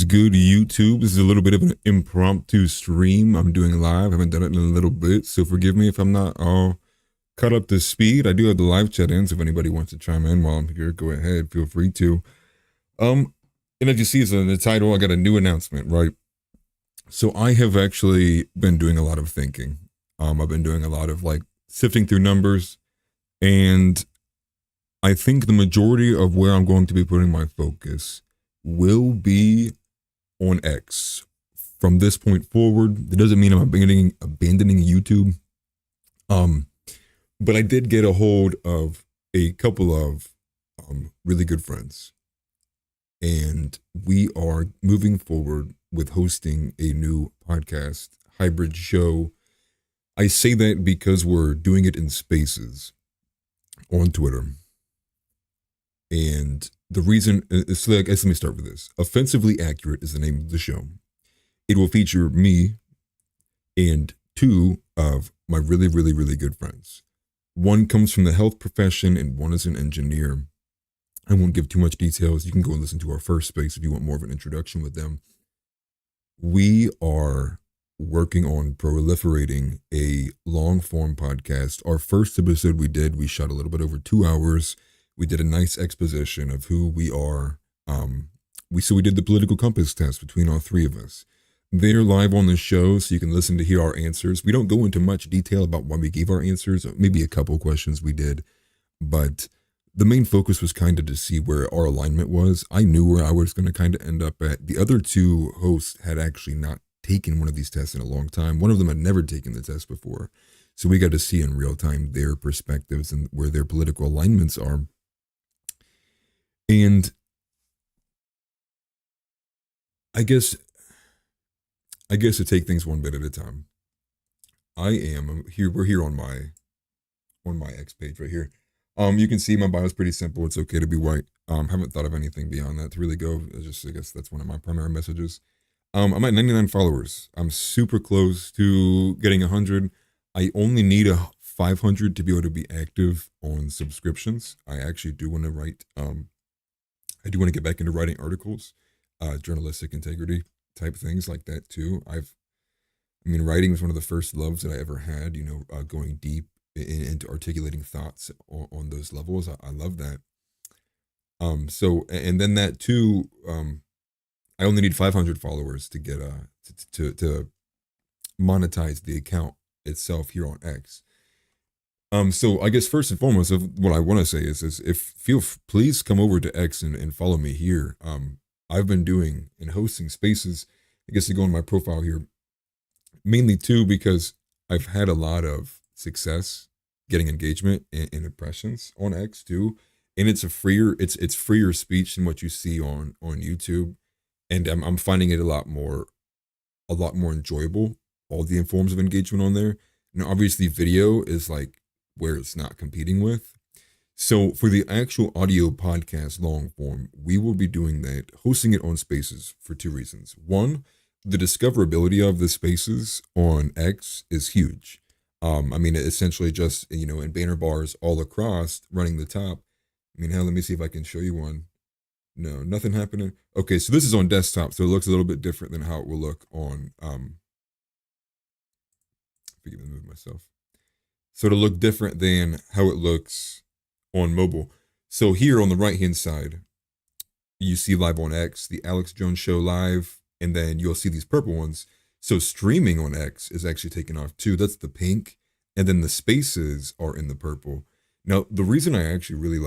is good, YouTube? This is a little bit of an impromptu stream. I'm doing live. I haven't done it in a little bit, so forgive me if I'm not all caught up to speed. I do have the live chat in, so if anybody wants to chime in while I'm here, go ahead. Feel free to. Um, and as you see, so in the title, I got a new announcement, right? So I have actually been doing a lot of thinking. I've been doing a lot of like sifting through numbers, and I think the majority of where I'm going to be putting my focus will be on X. From this point forward, it doesn't mean I'm abandoning YouTube. Um, but I did get a hold of a couple of really good friends, and we are moving forward with hosting a new podcast hybrid show. I say that because we're doing it in spaces on Twitter. And the reason is, I guess let me start with this. Offensively Accurate is the name of the show. It will feature me and two of my really, really, really good friends. One comes from the health profession and one is an engineer. I won't give too much details. You can go and listen to our first space if you want more of an introduction with them. We are working on proliferating a long form podcast. Our first episode we shot a little bit over 2 hours. We did a nice exposition of who we are. We did the political compass test between all three of us. They're live on the show, so you can listen to hear our answers. We don't go into much detail about why we gave our answers. Maybe a couple questions we did, but the main focus was kind of to see where our alignment was. I knew where I was going to kind of end up at. The other two hosts had actually not taken one of these tests in a long time. One of them had never taken the test before, so we got to see in real time their perspectives and where their political alignments are. And I guess to take things one bit at a time. I'm here. We're here on my X page right here. You can see my bio is pretty simple. It's okay to be white. Haven't thought of anything beyond that to really go. I guess that's one of my primary messages. I'm at 99 followers. I'm super close to getting 100. I only need a 500 to be able to be active on subscriptions. I actually do want to write. I do want to get back into writing articles, journalistic integrity type things like that too. Writing was one of the first loves that I ever had. Going deep into articulating thoughts on those levels. I love that. And then that too. I only need 500 followers to get to monetize the account itself here on X. So I guess first and foremost, what I want to say is please come over to X and follow me here. I've been doing and hosting spaces. I guess to go on my profile here, mainly too because I've had a lot of success getting engagement and impressions on X too, and it's freer speech than what you see on YouTube, and I'm finding it a lot more enjoyable. All the forms of engagement on there. Now, obviously, video is like where it's not competing with. So for the actual audio podcast long form, we will be doing that, hosting it on Spaces for two reasons. One, the discoverability of the Spaces on X is huge. Essentially just, in banner bars all across running the top. Let me see if I can show you one. No, nothing happening. Okay, so this is on desktop, so it looks a little bit different than how it will look on, forgive me, move myself. So it'll look different than how it looks on mobile. So here on the right-hand side, you see live on X, the Alex Jones Show live, and then you'll see these purple ones. So streaming on X is actually taking off too. That's the pink, and then the spaces are in the purple. Now, the reason I actually really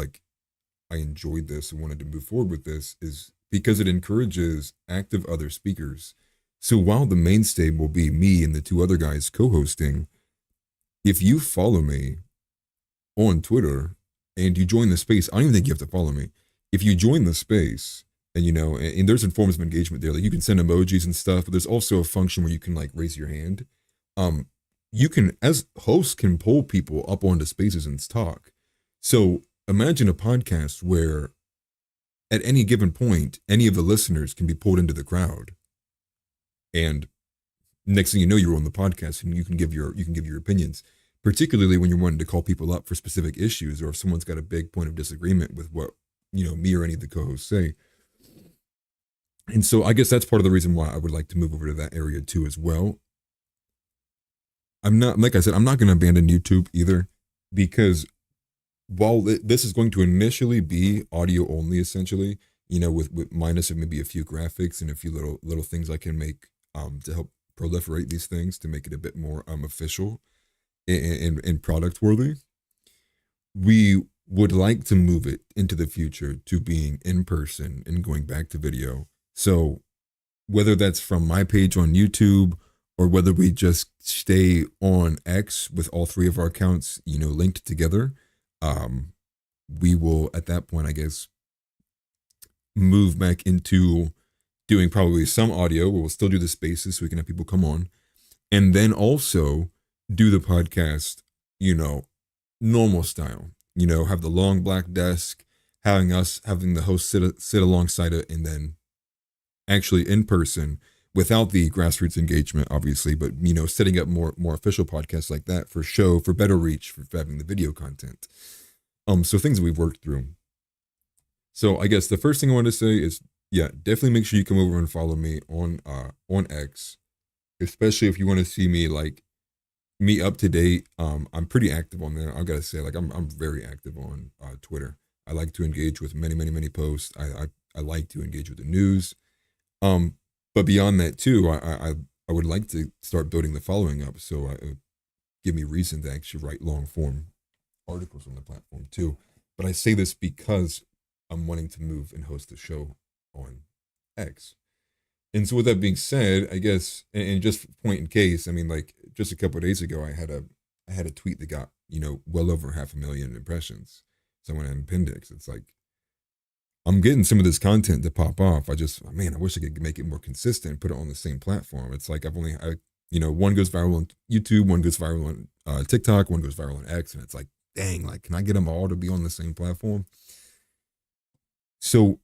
I enjoyed this and wanted to move forward with this is because it encourages active other speakers. So while the mainstay will be me and the two other guys co-hosting, if you follow me on Twitter and you join the space, I don't even think you have to follow me. If you join the space and and there's forms of engagement there, like you can send emojis and stuff, but there's also a function where you can raise your hand. You can, as hosts, can pull people up onto spaces and talk. So imagine a podcast where at any given point, any of the listeners can be pulled into the crowd. And next thing you know, you're on the podcast and you can give your opinions, particularly when you're wanting to call people up for specific issues, or if someone's got a big point of disagreement with what me or any of the co-hosts say. And so I guess that's part of the reason why I would like to move over to that area too as well. I'm not, like I said, I'm not going to abandon YouTube either, because while this is going to initially be audio only, essentially, with minus of maybe a few graphics and a few little things I can make to help proliferate these things to make it a bit more official and product worthy. We would like to move it into the future to being in person and going back to video. So whether that's from my page on YouTube or whether we just stay on X with all three of our accounts, linked together, we will at that point, I guess, move back into doing probably some audio. We'll still do the spaces so we can have people come on, and then also do the podcast, normal style. Have the long black desk, having the host sit alongside it, and then actually in person without the grassroots engagement, obviously, but setting up more official podcasts like that for better reach, for having the video content. So things that we've worked through. So I guess the first thing I want to say is, yeah, definitely make sure you come over and follow me on X, especially if you want to see me up to date. I'm pretty active on there. I gotta say, I'm very active on Twitter. I like to engage with many posts. I like to engage with the news. But beyond that too, I would like to start building the following up, so it would give me reason to actually write long form articles on the platform too. But I say this because I'm wanting to move and host a show on X. And so with that being said, I guess, and just point in case, I mean, just a couple of days ago, I had a tweet that got, well over 500,000 impressions. Someone in Appendix. It's like, I'm getting some of this content to pop off. I wish I could make it more consistent and put it on the same platform. It's like one goes viral on YouTube, one goes viral on TikTok, one goes viral on X, and it's like, dang, can I get them all to be on the same platform? So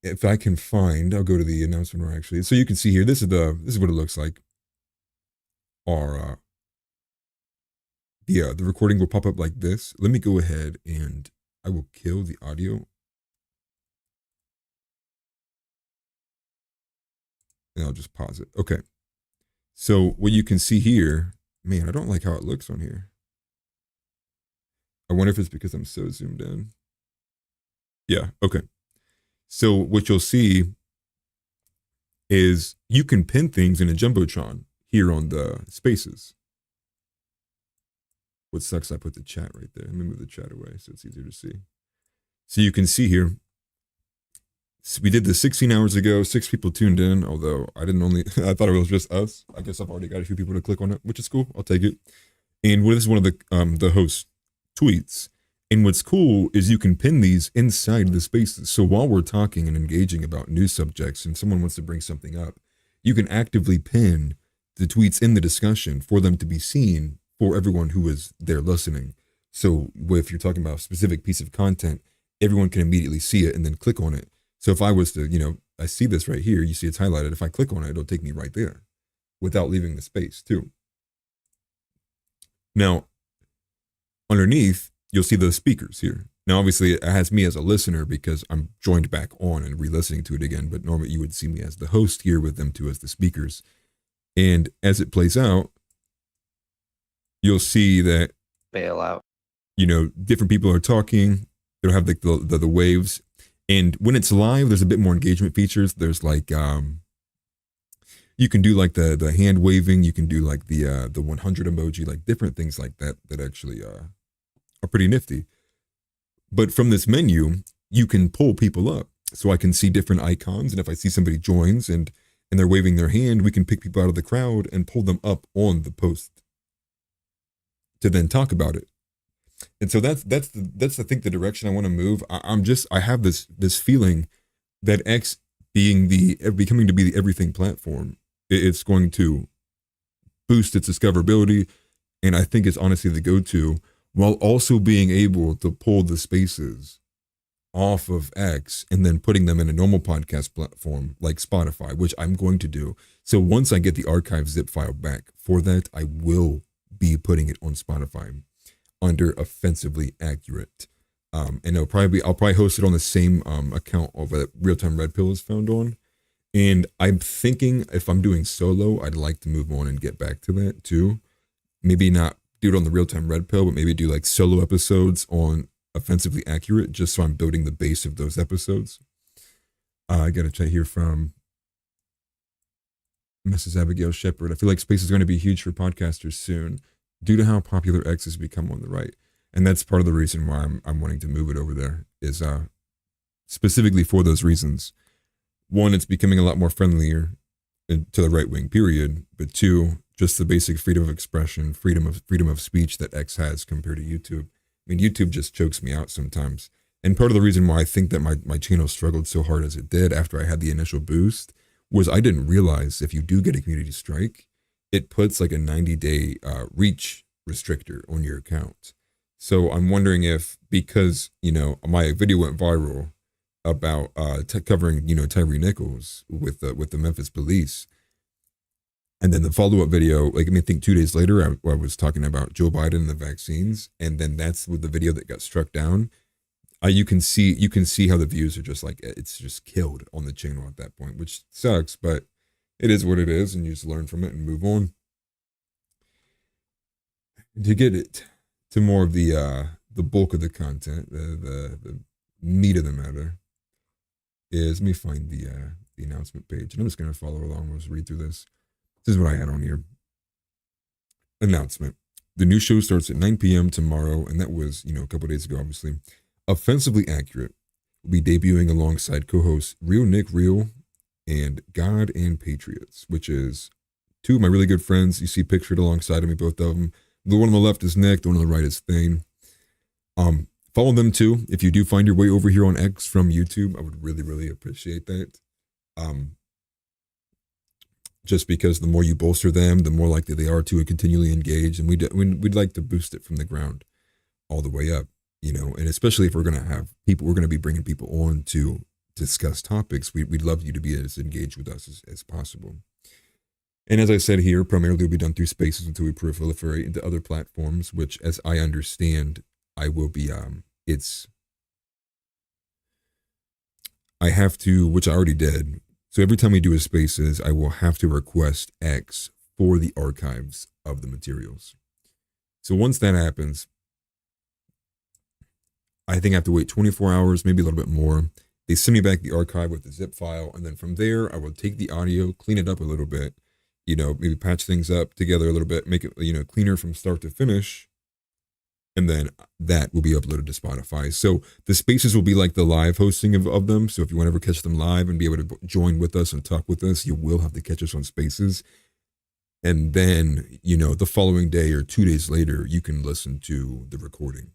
if I can find, I'll go to the announcement actually. So you can see here, this is what it looks like. The recording will pop up like this. Let me go ahead and I will kill the audio. And I'll just pause it. Okay. So what you can see here, man, I don't like how it looks on here. I wonder if it's because I'm so zoomed in. Yeah, okay. So what you'll see is you can pin things in a Jumbotron here on the spaces. What sucks, I put the chat right there. Let me move the chat away so it's easier to see. So you can see here, we did this 16 hours ago, 6 people tuned in, although I thought it was just us. I guess I've already got a few people to click on it, which is cool. I'll take it. And this is one of the host tweets. And what's cool is you can pin these inside the spaces. So while we're talking and engaging about news subjects and someone wants to bring something up, you can actively pin the tweets in the discussion for them to be seen for everyone who is there listening. So if you're talking about a specific piece of content, everyone can immediately see it and then click on it. So if I was to, I see this right here, you see it's highlighted. If I click on it, it'll take me right there without leaving the space too. Now, underneath, you'll see the speakers here. Now, obviously, it has me as a listener because I'm joined back on and re-listening to it again. But normally, you would see me as the host here with them two as the speakers. And as it plays out, you'll see that bail out. Different people are talking. They'll have the waves. And when it's live, there's a bit more engagement features. There's you can do the hand waving. You can do the 100 emoji, different things like that actually are pretty nifty. But from this menu, you can pull people up. So I can see different icons. And if I see somebody joins and they're waving their hand, we can pick people out of the crowd and pull them up on the post to then talk about it. And so that's I think the direction I want to move. I have this feeling that X becoming to be the everything platform, it's going to boost its discoverability, and I think it's honestly the go-to, while also being able to pull the spaces off of X and then putting them in a normal podcast platform like Spotify, which I'm going to do. So once I get the archive zip file back for that, I will be putting it on Spotify under Offensively Accurate. And I'll probably host it on the same account of that Real Time Red Pill is found on. And I'm thinking if I'm doing solo, I'd like to move on and get back to that too. Maybe not do it on the Real Time Red Pill, but maybe do like solo episodes on Offensively Accurate, just so I'm building the base of those episodes. I got a chat here from Mrs. Abigail Shepard. I feel like space is going to be huge for podcasters soon due to how popular X has become on the right. And that's part of the reason why I'm wanting to move it over there is specifically for those reasons. One, it's becoming a lot more friendlier to the right wing, period. But two, just the basic freedom of expression, freedom of speech that X has compared to YouTube. I mean, YouTube just chokes me out sometimes. And part of the reason why I think that my channel struggled so hard as it did after I had the initial boost was I didn't realize if you do get a community strike, it puts like a 90-day reach restrictor on your account. So I'm wondering if, because, my video went viral about covering, Tyree Nichols with the Memphis police. And then the follow-up video, I think 2 days later, I was talking about Joe Biden and the vaccines. And then that's with the video that got struck down. You can see how the views are just like, it's just killed on the channel at that point, which sucks, but it is what it is, and you just learn from it and move on. To get it to more of the bulk of the content, the meat of the matter, is let me find the announcement page, and I'm just going to follow along. Let's read through this. This is what I had on here. Announcement. The new show starts at 9 p.m. tomorrow, and that was, a couple days ago, obviously. Offensively Accurate will be debuting alongside co-hosts Real Nick Real and God and Patriots, which is two of my really good friends. You see pictured alongside of me, both of them. The one on the left is Nick, the one on the right is Thane. Follow them too. If you do find your way over here on X from YouTube, I would really, really appreciate that. Just because the more you bolster them, the more likely they are to continually engage, and we'd like to boost it from the ground all the way up. And especially if we're going to have people, we're going to be bringing people on to discuss topics. We'd love you to be as engaged with us as possible. And as I said here, primarily will be done through spaces until we proliferate into other platforms, which, as I understand, I will be, I have to, which I already did. So every time we do a spaces, I will have to request X for the archives of the materials. So once that happens, I think I have to wait 24 hours, maybe a little bit more. They send me back the archive with the zip file. And then from there, I will take the audio, clean it up a little bit, maybe patch things up together a little bit, make it, cleaner from start to finish. And then that will be uploaded to Spotify. So the spaces will be like the live hosting of them. So if you want to ever catch them live and be able to join with us and talk with us, you will have to catch us on spaces. And then, the following day or 2 days later, you can listen to the recording.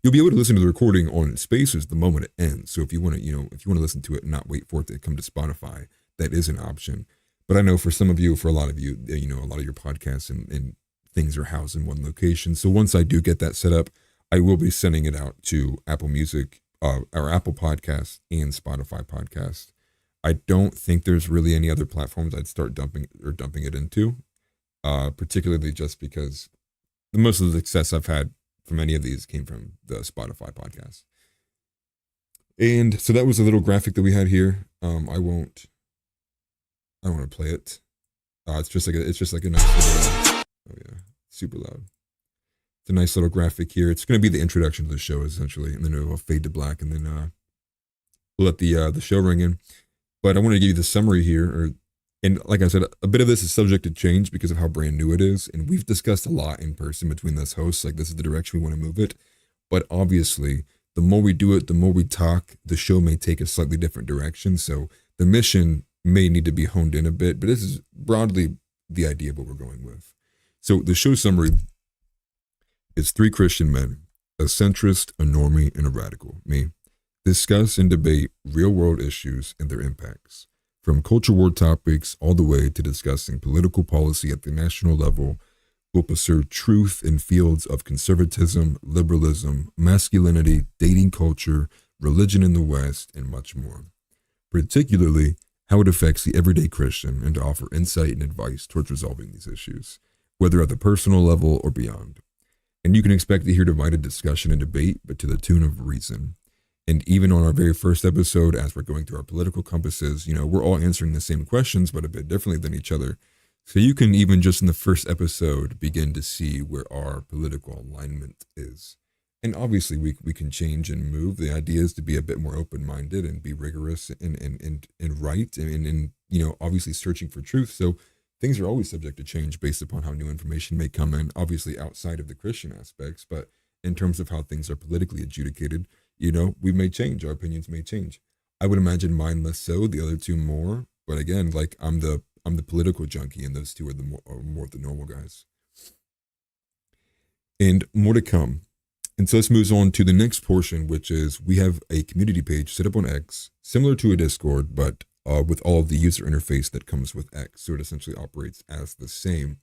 You'll be able to listen to the recording on Spaces the moment it ends. So if you want to, listen to it and not wait for it to come to Spotify, that is an option. But I know for some of you, for a lot of you, a lot of your podcasts and things are housed in one location. So once I do get that set up, I will be sending it out to Apple Music, or Apple Podcasts and Spotify Podcast. I don't think there's really any other platforms I'd start dumping it into, particularly just because most of the success I've had from any of these came from the Spotify podcast. And so that was a little graphic that we had here. I don't want to play it. It's just like a nice little, oh yeah, super loud. It's a nice little graphic here. It's going to be the introduction to the show essentially, and then it will fade to black, and then we'll let the show ring in. But I want to give you the summary here, and like I said, a bit of this is subject to change because of how brand new it is. And we've discussed a lot in person between us hosts. Like, this is the direction we want to move it. But obviously, the more we do it, the more we talk, the show may take a slightly different direction. So the mission may need to be honed in a bit. But this is broadly the idea of what we're going with. So the show summary is 3 Christian men, a centrist, a normie, and a radical, me, discuss and debate real-world issues and their impacts. From culture war topics all the way to discussing political policy at the national level, we'll pursue truth in fields of conservatism, liberalism, masculinity, dating culture, religion in the West, and much more. Particularly, how it affects the everyday Christian, and to offer insight and advice towards resolving these issues, whether at the personal level or beyond. And you can expect to hear divided discussion and debate, but to the tune of reason. And even on our very first episode, as we're going through our political compasses, we're all answering the same questions, but a bit differently than each other. So you can even just in the first episode begin to see where our political alignment is. And obviously we can change and move. The idea is to be a bit more open-minded and be rigorous and right and obviously searching for truth. So things are always subject to change based upon how new information may come in, obviously outside of the Christian aspects, but in terms of how things are politically adjudicated, we may change, our opinions may change. I would imagine mine less so, the other two more. But again, like I'm the political junkie, and those two are more the normal guys. And more to come. And so this moves on to the next portion, which is we have a community page set up on X, similar to a Discord, but with all of the user interface that comes with X. So it essentially operates as the same.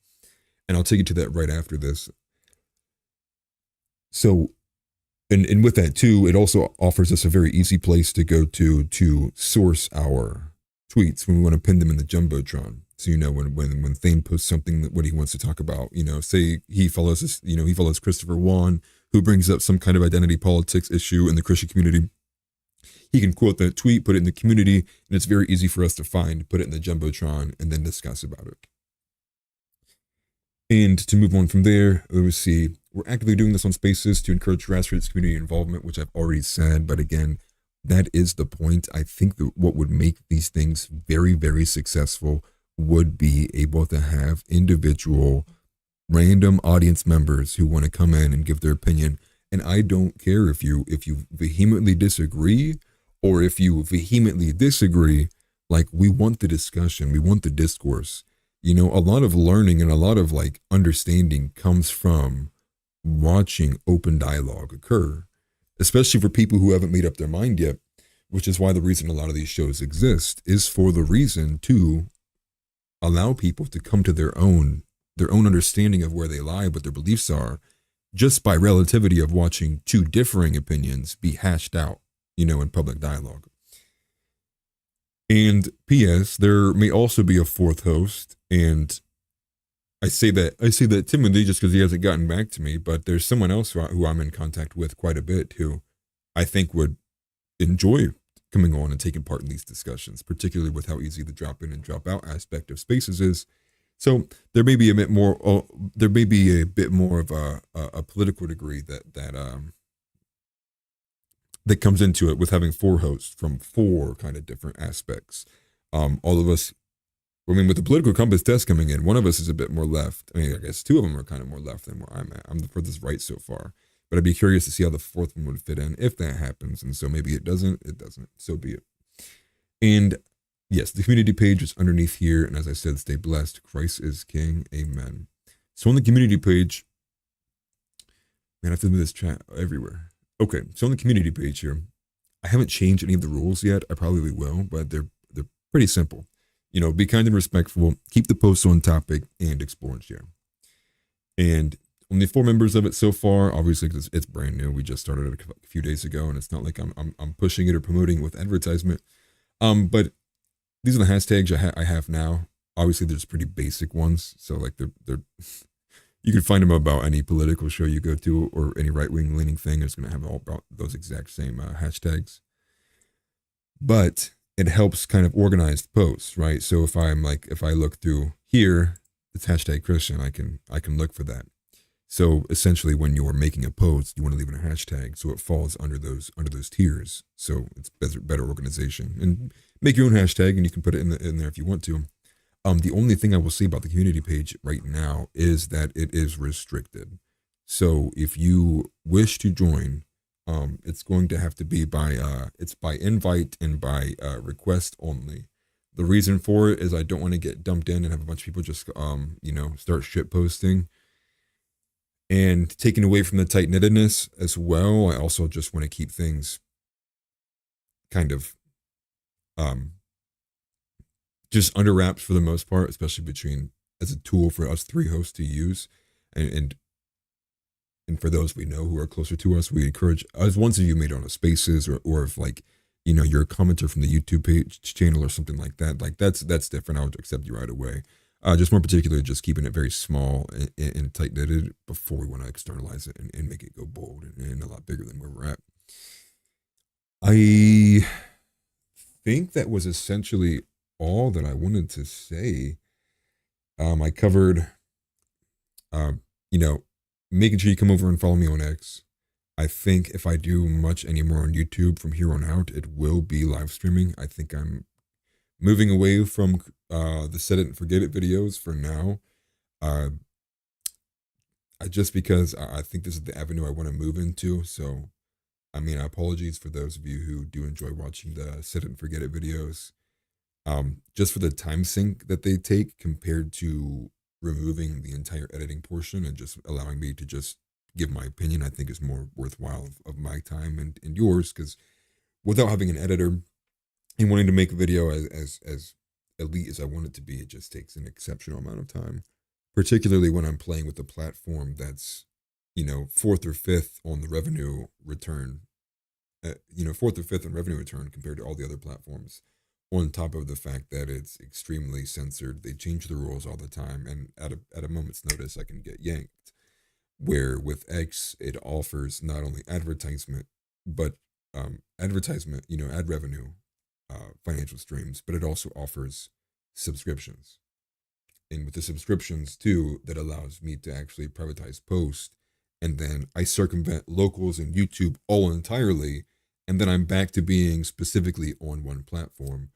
And I'll take you to that right after this. So, and with that too, it also offers us a very easy place to go to source our tweets when we want to pin them in the Jumbotron. So, when Thane posts something what he wants to talk about, say he follows us, he follows Christopher Wan, who brings up some kind of identity politics issue in the Christian community. He can quote that tweet, put it in the community, and it's very easy for us to find, put it in the Jumbotron, and then discuss about it. And to move on from there, let's see, we're actively doing this on Spaces to encourage grassroots community involvement, which I've already said, but again, that is the point. I think that what would make these things very, very successful would be able to have individual random audience members who want to come in and give their opinion. And I don't care if you vehemently disagree or if you vehemently disagree, like we want the discussion, we want the discourse. A lot of learning and a lot of like understanding comes from watching open dialogue occur, especially for people who haven't made up their mind yet, which is why the reason a lot of these shows exist is for the reason to allow people to come to their own understanding of where they lie, what their beliefs are, just by relativity of watching two differing opinions be hashed out, in public dialogue. And P.S., there may also be a fourth host, and I say that timidly just because he hasn't gotten back to me, but there's someone else who I'm in contact with quite a bit who I think would enjoy coming on and taking part in these discussions, particularly with how easy the drop in and drop out aspect of Spaces is. So there may be a bit more of a political degree that comes into it with having four hosts from four kind of different aspects. All of us, with the political compass test coming in, one of us is a bit more left. I guess two of them are kind of more left than where I'm at. I'm the furthest right so far. But I'd be curious to see how the fourth one would fit in if that happens. And so maybe it doesn't. So be it. And yes, the community page is underneath here. And as I said, stay blessed. Christ is King. Amen. So on the community page, man, I have to move this chat everywhere. Okay, so on the community page here, I haven't changed any of the rules yet. I probably will, but they're pretty simple. Be kind and respectful, keep the posts on topic, and explore and share. And only 4 members of it so far. Obviously, because it's brand new. We just started it a few days ago, and it's not like I'm pushing it or promoting it with advertisement. But these are the hashtags I have now. Obviously, there's pretty basic ones, so like they're you can find them about any political show you go to or any right-wing leaning thing. It's going to have all about those exact same hashtags. But it helps kind of organize the posts, right? So if I look through here, it's hashtag Christian, I can look for that. So essentially when you're making a post, you want to leave in a hashtag so it falls under those tiers. So it's better organization. And make your own hashtag and you can put it in there if you want to. The only thing I will say about the community page right now is that it is restricted. So if you wish to join, it's going to have to be by invite and by request only. The reason for it is I don't want to get dumped in and have a bunch of people just start shit posting and taken away from the tight knittedness as well. I also just want to keep things kind of just under wraps for the most part, especially as a tool for us 3 hosts to use. And for those we know who are closer to us, we encourage, as once of you made on a Spaces or if you're a commenter from the YouTube page channel or something like that, like that's different. I would accept you right away. Just more particularly, just keeping it very small and tight knitted before we want to externalize it and make it go bold and a lot bigger than where we're at. I think that was essentially all that I wanted to say. I covered, um, you know, making sure you come over and follow me on X. I think if I do much anymore on YouTube from here on out, it will be live streaming. I think I'm moving away from the set it and forget it videos for now. Uh, just because I think this is the avenue I want to move into. So, I mean, apologies for those of you who do enjoy watching the set it and forget it videos. Just for the time sink that they take compared to removing the entire editing portion and just allowing me to just give my opinion, I think is more worthwhile of my time and yours. Because without having an editor and wanting to make a video as elite as I want it to be, it just takes an exceptional amount of time. Particularly when I'm playing with a platform that's, fourth or fifth on the revenue return, fourth or fifth in revenue return compared to all the other platforms. On top of the fact that it's extremely censored, they change the rules all the time, and at a moment's notice, I can get yanked. Where with X, it offers not only advertisement, but advertisement, ad revenue, financial streams, but it also offers subscriptions. And with the subscriptions too, that allows me to actually privatize post, and then I circumvent locals and YouTube all entirely, and then I'm back to being specifically on one platform.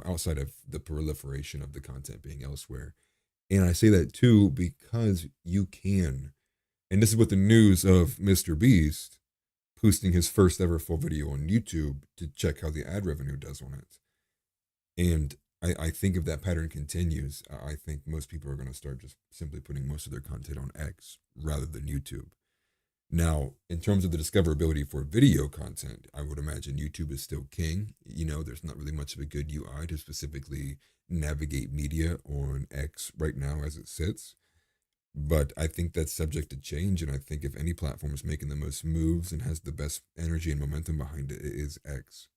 Outside of the proliferation of the content being elsewhere. And I say that too because you can, and this is with the news of Mr. Beast posting his first ever full video on YouTube to check how the ad revenue does on it. And I think if that pattern continues, I think most people are going to start just simply putting most of their content on X rather than YouTube. Now, in terms of the discoverability for video content, I would imagine YouTube is still king. There's not really much of a good UI to specifically navigate media on X right now as it sits. But I think that's subject to change. And I think if any platform is making the most moves and has the best energy and momentum behind it, it is X.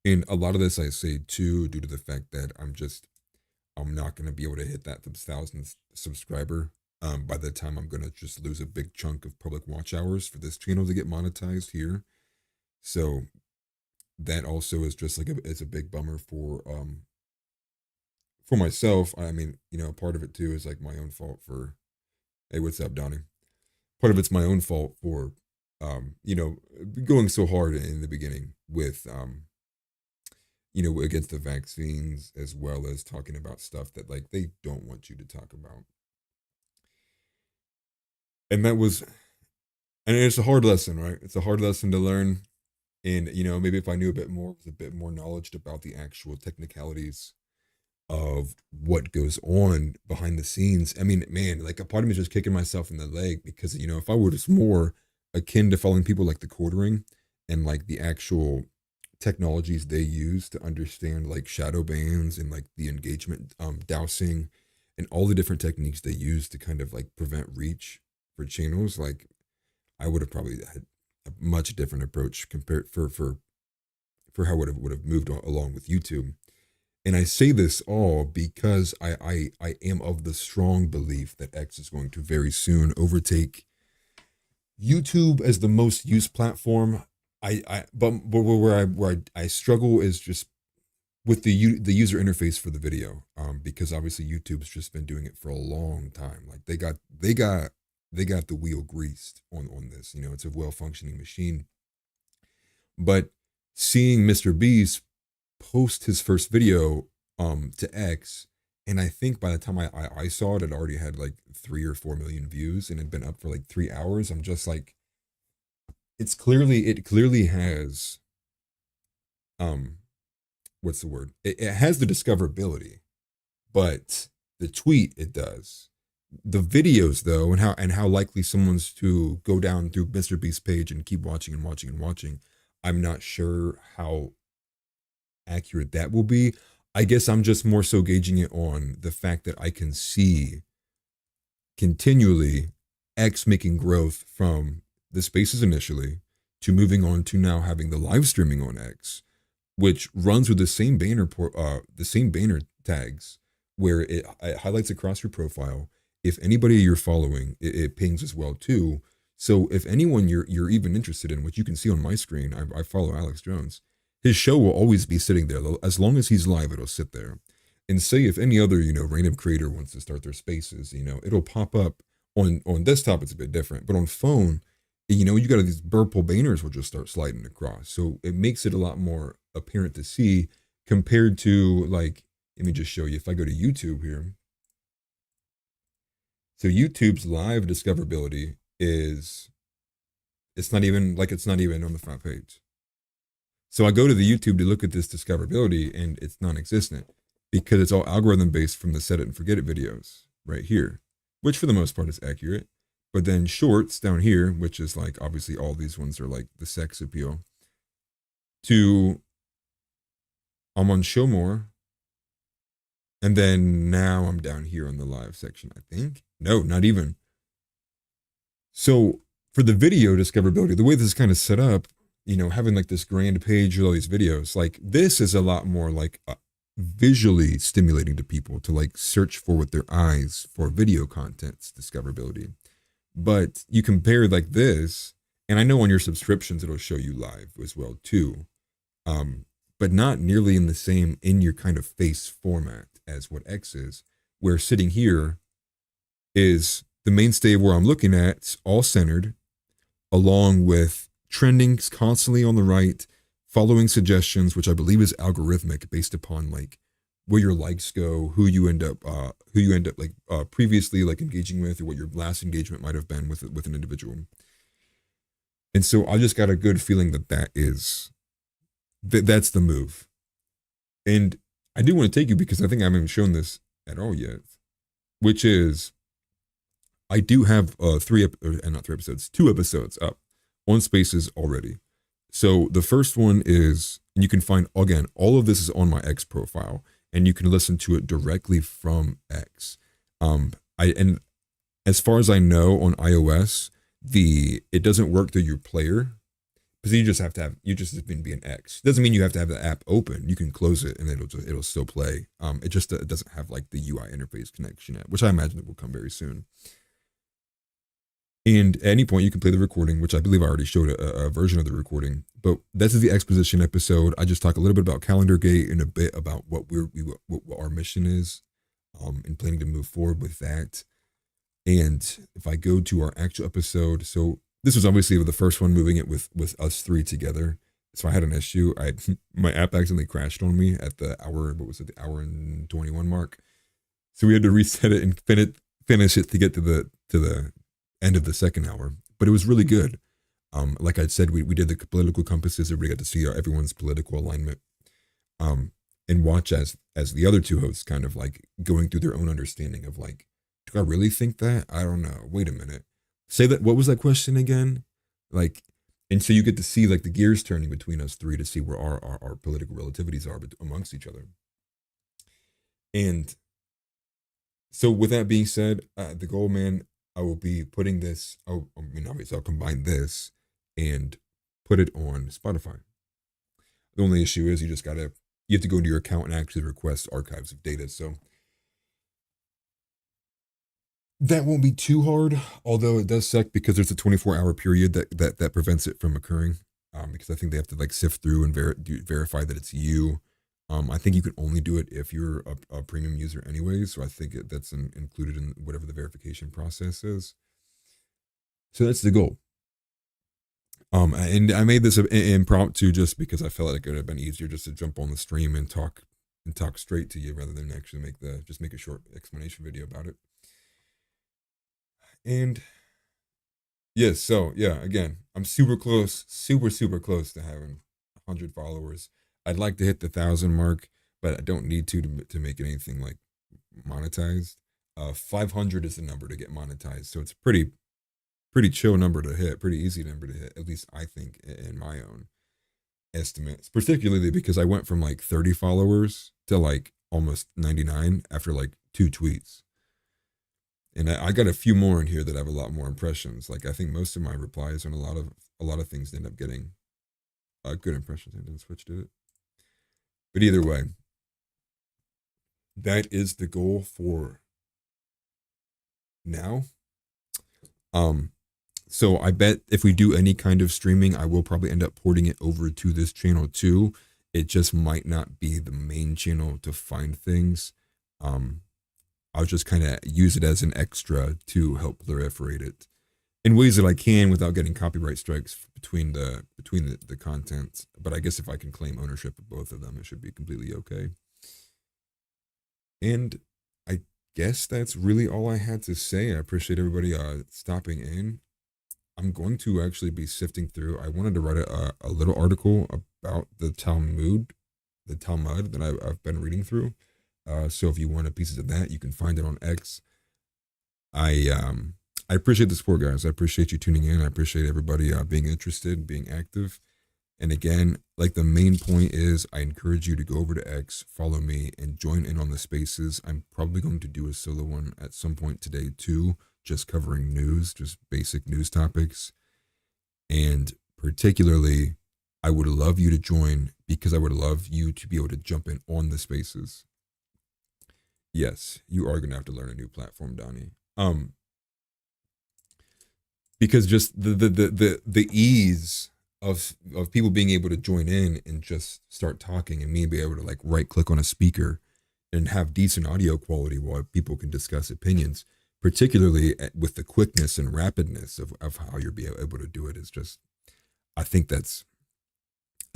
And a lot of this I say too, due to the fact that I'm not going to be able to hit that 1,000th subscriber by the time I'm going to just lose a big chunk of public watch hours for this channel to get monetized here. So that also is just it's a big bummer for myself. I mean, part of it too is like my own fault for, hey, what's up, Donnie? Part of it's my own fault for, going so hard in the beginning with, against the vaccines, as well as talking about stuff that like they don't want you to talk about. And it's a hard lesson, right? It's a hard lesson to learn. And, maybe if I knew a bit more, with a bit more knowledge about the actual technicalities of what goes on behind the scenes. I mean, man, like a part of me is just kicking myself in the leg because, if I were just more akin to following people like the Quartering and like the actual technologies they use to understand like shadow bans and like the engagement dowsing and all the different techniques they use to kind of like prevent reach for channels, like I would have probably had a much different approach compared for how would have moved along with YouTube. And I say this all because I am of the strong belief that X is going to very soon overtake YouTube as the most used platform. But where I struggle is just with the user interface for the video, because obviously YouTube's just been doing it for a long time. Like they got the wheel greased on this. It's a well functioning machine. But seeing Mr. Beast post his first video to X, and I think by the time I saw it, it already had like 3 or 4 million views and had been up for like 3 hours. I'm just like, it clearly has what's the word? It has the discoverability, but the tweet it does. The videos though, and how likely someone's to go down through Mr. Beast's page and keep watching and watching and watching, I'm not sure how accurate that will be. I guess I'm just more so gauging it on the fact that I can see continually X making growth from the spaces initially to moving on to now having the live streaming on X, which runs with the same banner tags where it highlights across your profile. If anybody you're following, it pings as well too. So if anyone you're even interested in, which you can see on my screen, I follow Alex Jones. His show will always be sitting there. As long as he's live, it'll sit there. And say if any other, random creator wants to start their spaces, it'll pop up on desktop. It's a bit different, but on phone, you got these purple banners will just start sliding across. So it makes it a lot more apparent to see compared to like, let me just show you. If I go to YouTube here, so YouTube's live discoverability is, it's not even on the front page. So I go to the YouTube to look at this discoverability and it's non-existent because it's all algorithm based from the set it and forget it videos right here, which for the most part is accurate. But then shorts down here, which is like, obviously all these ones are like the sex appeal, I'm on show more. And then now I'm down here on the live section, I think. No, not even. So for the video discoverability, the way this is kind of set up, having like this grand page with all these videos, like this is a lot more like visually stimulating to people to like search for with their eyes for video content's discoverability. But you compare like this, and I know on your subscriptions it'll show you live as well too, but not nearly in the same in your kind of face format as what X is, where sitting here is the mainstay of where I'm looking at, it's all centered, along with trending constantly on the right, following suggestions, which I believe is algorithmic based upon like where your likes go, who you end up like previously like engaging with, or what your last engagement might have been with an individual. And so I just got a good feeling that's the move. And I do want to take you because I think I haven't even shown this at all yet, which is I do have 2 episodes up on Spaces already. So the first one is, and you can find, again, all of this is on my X profile, and you can listen to it directly from X. And as far as I know on iOS, it doesn't work through your player, because you just have to be an X. Doesn't mean you have to have the app open. You can close it and it'll still play. It just doesn't have like the UI interface connection yet, which I imagine it will come very soon. And at any point you can play the recording, which I believe I already showed a version of the recording. But this is the exposition episode. I just talk a little bit about Calendar Gate and a bit about what our mission is, and planning to move forward with that. And if I go to our actual episode, so this was obviously the first one, moving it with us 3 together. So I had an issue. My app accidentally crashed on me at the hour. What was it? The hour and 21 mark. So we had to reset it and finish it to get to the end of the second hour. But it was really good. Like I said, we did the political compasses. Everybody got to see everyone's political alignment. And watch as the other 2 hosts kind of like going through their own understanding of like, do I really think that? I don't know. Wait a minute. Say that. What was that question again? Like, and so you get to see like the gears turning between us 3 to see where our political relativities are amongst each other. And so with that being said, the goal, man, I will be putting this, obviously I'll combine this and put it on Spotify. The only issue is you have to go into your account and actually request archives of data. So that won't be too hard, although it does suck because there's a 24-hour period that prevents it from occurring. Because I think they have to like sift through and verify that it's you. I think you can only do it if you're a premium user anyway. So I think that's included in whatever the verification process is. So that's the goal. And I made this impromptu just because I felt like it would have been easier just to jump on the stream and talk straight to you rather than actually make a short explanation video about it. And yes, so yeah, again, I'm super close to having 100 followers. I'd like to hit the 1,000 mark, but I don't need to make anything like monetized. 500 is the number to get monetized, so it's pretty chill number to hit, pretty easy number to hit, at least I think in my own estimates. Particularly because I went from like 30 followers to like almost 99 after like 2 tweets. And I got a few more in here that have a lot more impressions. Like I think most of my replies on a lot of things end up getting good impressions. I didn't switch to it. But either way, that is the goal for now. Um, so I bet if we do any kind of streaming, I will probably end up porting it over to this channel too. It just might not be the main channel to find things. Um, I'll just kind of use it as an extra to help proliferate it in ways that I can without getting copyright strikes between the content. But I guess if I can claim ownership of both of them, it should be completely okay. And I guess that's really all I had to say. I appreciate everybody stopping in. I'm going to actually be sifting through. I wanted to write a little article about the Talmud that I've been reading through. So if you wanted pieces of that, you can find it on X. I appreciate the support, guys. I appreciate you tuning in. I appreciate everybody being interested, being active. And again, like the main point is, I encourage you to go over to X, follow me, and join in on the spaces. I'm probably going to do a solo one at some point today too, just covering news, just basic news topics. And particularly, I would love you to join because I would love you to be able to jump in on the spaces. Yes, you are gonna have to learn a new platform, Donnie. Because just the ease of people being able to join in and just start talking, and me be able to like right click on a speaker and have decent audio quality while people can discuss opinions, particularly with the quickness and rapidness of how you're be able to do it, is just, I think that's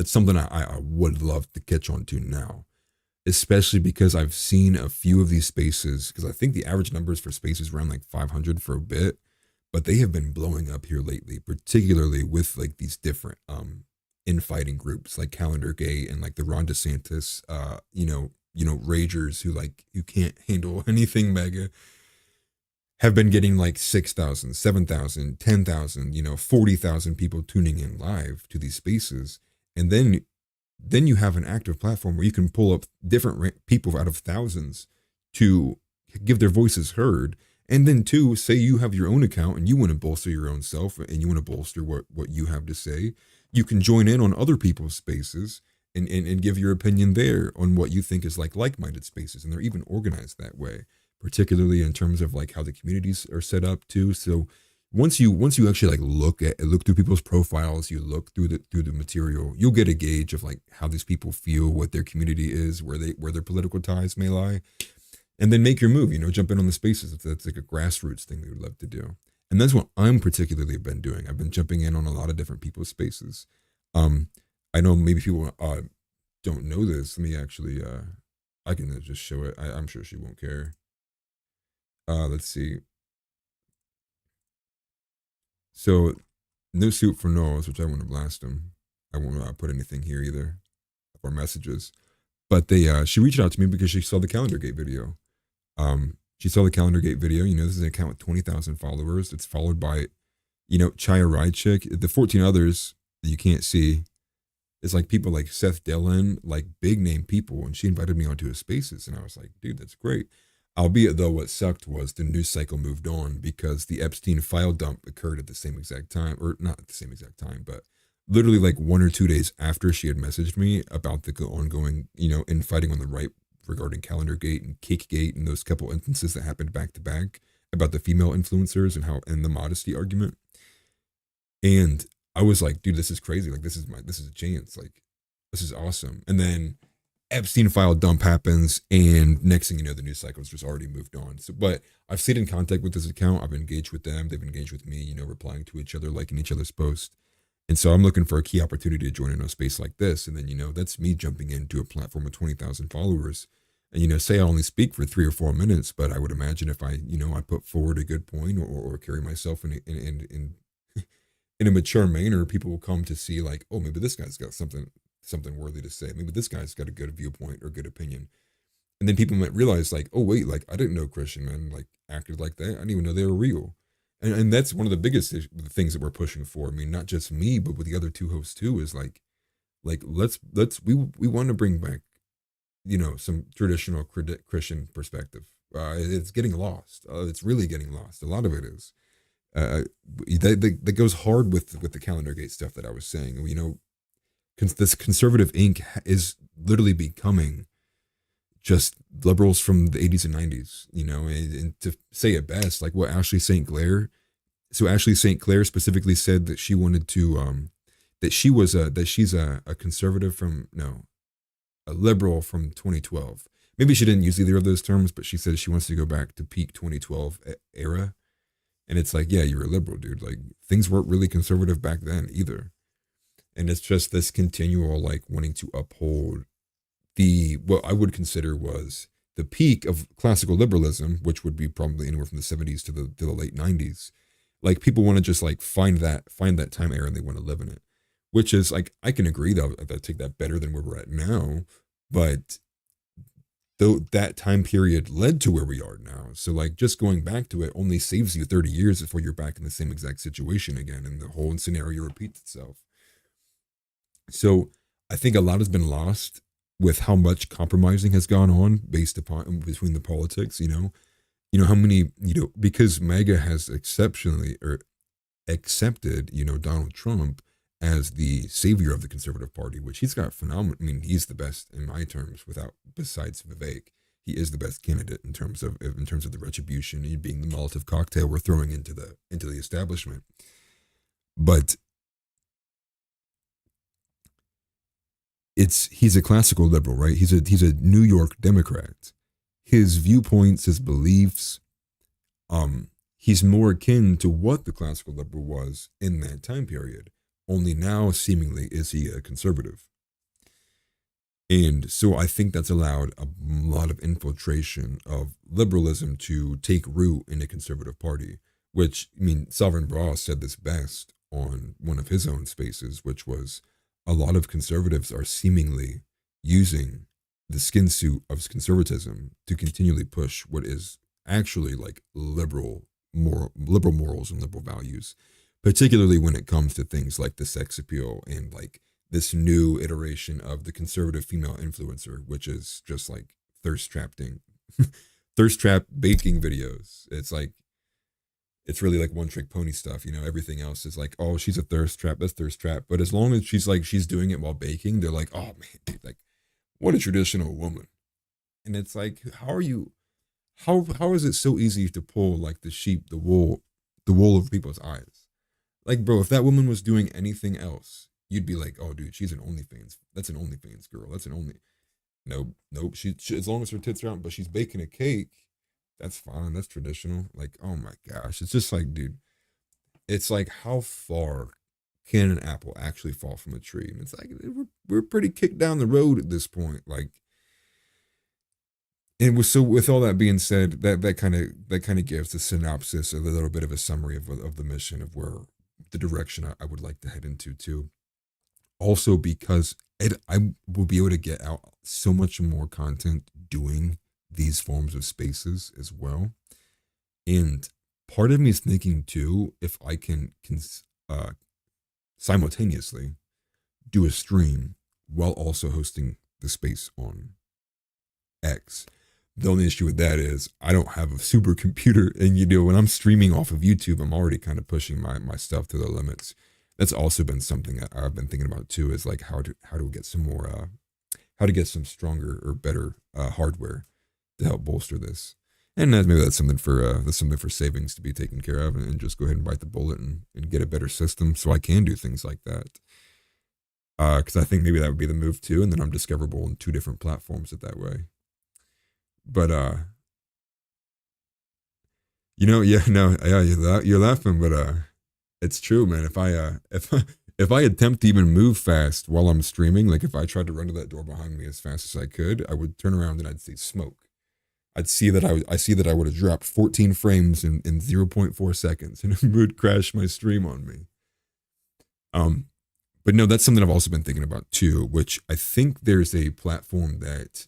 something I would love to catch on to now, especially because I've seen a few of these spaces, because I think the average numbers for spaces around like 500 for a bit, but they have been blowing up here lately, particularly with like these different infighting groups like Calendar Gate and like the Ron DeSantis ragers who can't handle anything mega, have been getting like 6,000, 7,000, 10,000, 40,000 people tuning in live to these spaces. And then you have an active platform where you can pull up different people out of thousands to give their voices heard. And then two, say you have your own account and you want to bolster your own self and you want to bolster what you have to say, you can join in on other people's spaces and give your opinion there on what you think is like-minded spaces. And they're even organized that way, particularly in terms of like how the communities are set up too. So once you actually like look through people's profiles, you look through the material, you'll get a gauge of like how these people feel, what their community is, where their political ties may lie, and then make your move. Jump in on the spaces. That's like a grassroots thing we would love to do, and that's what I'm particularly been doing. I've been jumping in on a lot of different people's spaces. I know maybe people don't know this. Let me actually I can just show it. I'm sure she won't care. Let's see. So, no soup for Knowles, which I want to blast him. I won't put anything here either or messages. But she reached out to me because she saw the Calendar Gate video. She saw the Calendar Gate video. This is an account with 20,000 followers. It's followed by, Chaya Ride The 14 others that you can't see, it's like people like Seth Dillon, like big name people. And she invited me onto his spaces. And I was like, dude, that's great. Albeit though, what sucked was the news cycle moved on because the Epstein file dump occurred at the same exact time, or not at the same exact time, but literally like 1 or 2 days after she had messaged me about the ongoing, infighting on the right regarding Calendar Gate and Cake Gate and those couple instances that happened back to back about the female influencers and the modesty argument. And I was like, dude, this is crazy. Like, this is a chance. Like, this is awesome. And then Epstein file dump happens, and next thing you know, the news cycle's just already moved on. So, but I've stayed in contact with this account. I've engaged with them. They've engaged with me, replying to each other, liking each other's posts. And so I'm looking for a key opportunity to join in a space like this. And then, that's me jumping into a platform with 20,000 followers. And, say I only speak for 3 or 4 minutes, but I would imagine if I put forward a good point or carry myself in a mature manner, people will come to see like, oh, maybe this guy's got something worthy to say. Maybe this guy's got a good viewpoint or good opinion. And then people might realize like, oh wait, like I didn't know Christian men like acted like that. I didn't even know they were real. And that's one of the biggest things that we're pushing for. I mean, not just me, but with the other two hosts too, is like we want to bring back, some traditional Christian perspective. It's getting lost. It's really getting lost. A lot of it is. That goes hard with the Calendar Gate stuff that I was saying. This conservative ink is literally becoming just liberals from the 80s and 90s, you know, and to say it best, like what Ashley St. Clair. So Ashley St. Clair specifically said that she wanted to, that she's a conservative from, no, a liberal from 2012. Maybe she didn't use either of those terms, but she said she wants to go back to peak 2012 era. And it's like, yeah, you're a liberal, dude. Like things weren't really conservative back then either. And it's just this continual like wanting to uphold the what I would consider was the peak of classical liberalism, which would be probably anywhere from the 70s to the late 90s. Like people want to just like find that time era and they want to live in it, which is like I can agree that I take that better than where we're at now, but though that time period led to where we are now. So like just going back to it only saves you 30 years before you're back in the same exact situation again and the whole scenario repeats itself. So I think a lot has been lost with how much compromising has gone on based upon between the politics, you know how many, because MAGA has exceptionally or accepted, Donald Trump as the savior of the conservative party, which he's got phenomenal. I mean, he's the best in my terms without besides Vivek. He is the best candidate in terms of the retribution, he being the Molotov cocktail we're throwing into the establishment. But he's a classical liberal, right? He's a New York Democrat. His viewpoints, his beliefs, he's more akin to what the classical liberal was in that time period. Only now, seemingly, is he a conservative. And so I think that's allowed a lot of infiltration of liberalism to take root in a conservative party, which, I mean, Sovereign Bra said this best on one of his own spaces, which was a lot of conservatives are seemingly using the skin suit of conservatism to continually push what is actually like liberal morals and liberal values, particularly when it comes to things like the sex appeal and like this new iteration of the conservative female influencer, which is just like thirst trapping, thirst trap baking videos. It's really like one trick pony stuff, everything else is like, oh, she's a thirst trap, that's thirst trap. But as long as she's doing it while baking, they're like, oh man, dude, like what a traditional woman. And it's like, how is it so easy to pull like the wool of people's eyes? Like, bro, if that woman was doing anything else, you'd be like, oh dude, she's an OnlyFans. That's an OnlyFans girl. That's an only nope. She as long as her tits are out, but she's baking a cake, that's fine. That's traditional. Like, oh my gosh. It's just like, dude, it's like how far can an apple actually fall from a tree? And it's like we're pretty kicked down the road at this point. Like, and with all that being said, that kind of gives a synopsis, a little bit of a summary of the mission of where the direction I would like to head into too. Also because I will be able to get out so much more content doing these forms of spaces as well. And part of me is thinking too, if I can uh, simultaneously do a stream while also hosting the space on X. The only issue with that is I don't have a supercomputer, and when I'm streaming off of YouTube, I'm already kind of pushing my stuff to the limits. That's also been something that I've been thinking about too, is like how to get some more how to get some stronger or better hardware to help bolster this. And maybe that's something for savings to be taken care of, and just go ahead and bite the bullet and get a better system so I can do things like that. Because I think maybe that would be the move too, and then I'm discoverable in two different platforms that way. But yeah, no, yeah, you're laughing, but it's true, man. If I attempt to even move fast while I'm streaming, like if I tried to run to that door behind me as fast as I could, I would turn around and I'd see smoke. I'd see that I would have dropped 14 frames in 0.4 seconds, and it would crash my stream on me. But no, that's something I've also been thinking about too, which I think there's a platform that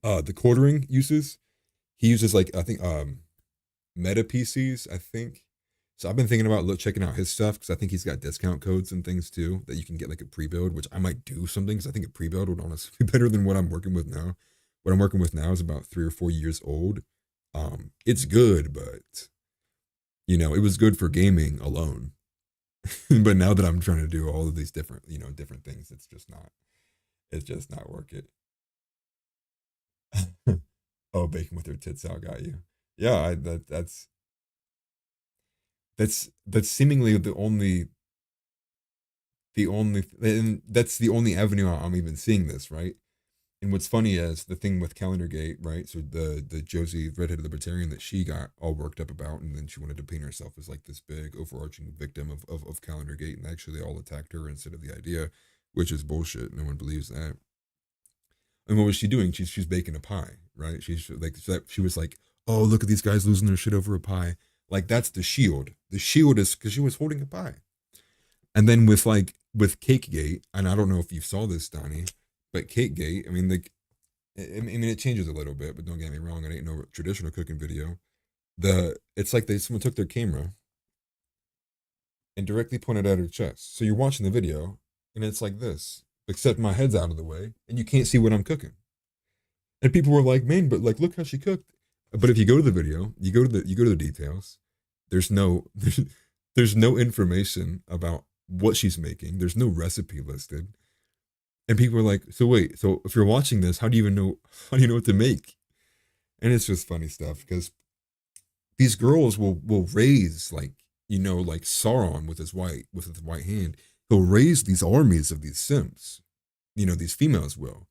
the quartering uses. He uses like I think Meta PCs, I think. So I've been thinking about checking out his stuff because I think he's got discount codes and things too that you can get like a pre-build, which I might do something because I think a pre-build would honestly be better than what I'm working with now. What I'm working with now is about 3 or 4 years old. It's good, but it was good for gaming alone. But now that I'm trying to do all of these different things, it's just not working. Oh, bacon with her tits out got you. Yeah, that's seemingly the only and that's the only avenue I'm even seeing this, right? And what's funny is the thing with Calendar Gate, right? So the Josie redheaded libertarian that she got all worked up about, and then she wanted to paint herself as like this big overarching victim of Calendar Gate, and actually they all attacked her instead of the idea, which is bullshit. No one believes that. And what was she doing? She's baking a pie, right? She's like she was like, oh, look at these guys losing their shit over a pie. Like that's the shield. The shield is because she was holding a pie. And then with Cake Gate, and I don't know if you saw this, Donnie, but Cake Gate, I mean, I mean, it changes a little bit, but don't get me wrong, it ain't no traditional cooking video. It's like someone took their camera and directly pointed at her chest. So you're watching the video, and it's like this, except my head's out of the way, and you can't see what I'm cooking. And people were like, "Man, but like, look how she cooked." But if you go to the video, you go to the details. There's no there's no information about what she's making. There's no recipe listed. And people are like, "So wait, so if you're watching this, how do you even know how do you know what to make?" And it's just funny stuff because these girls will raise like like Sauron with his white hand. He'll raise these armies of these simps. These females will.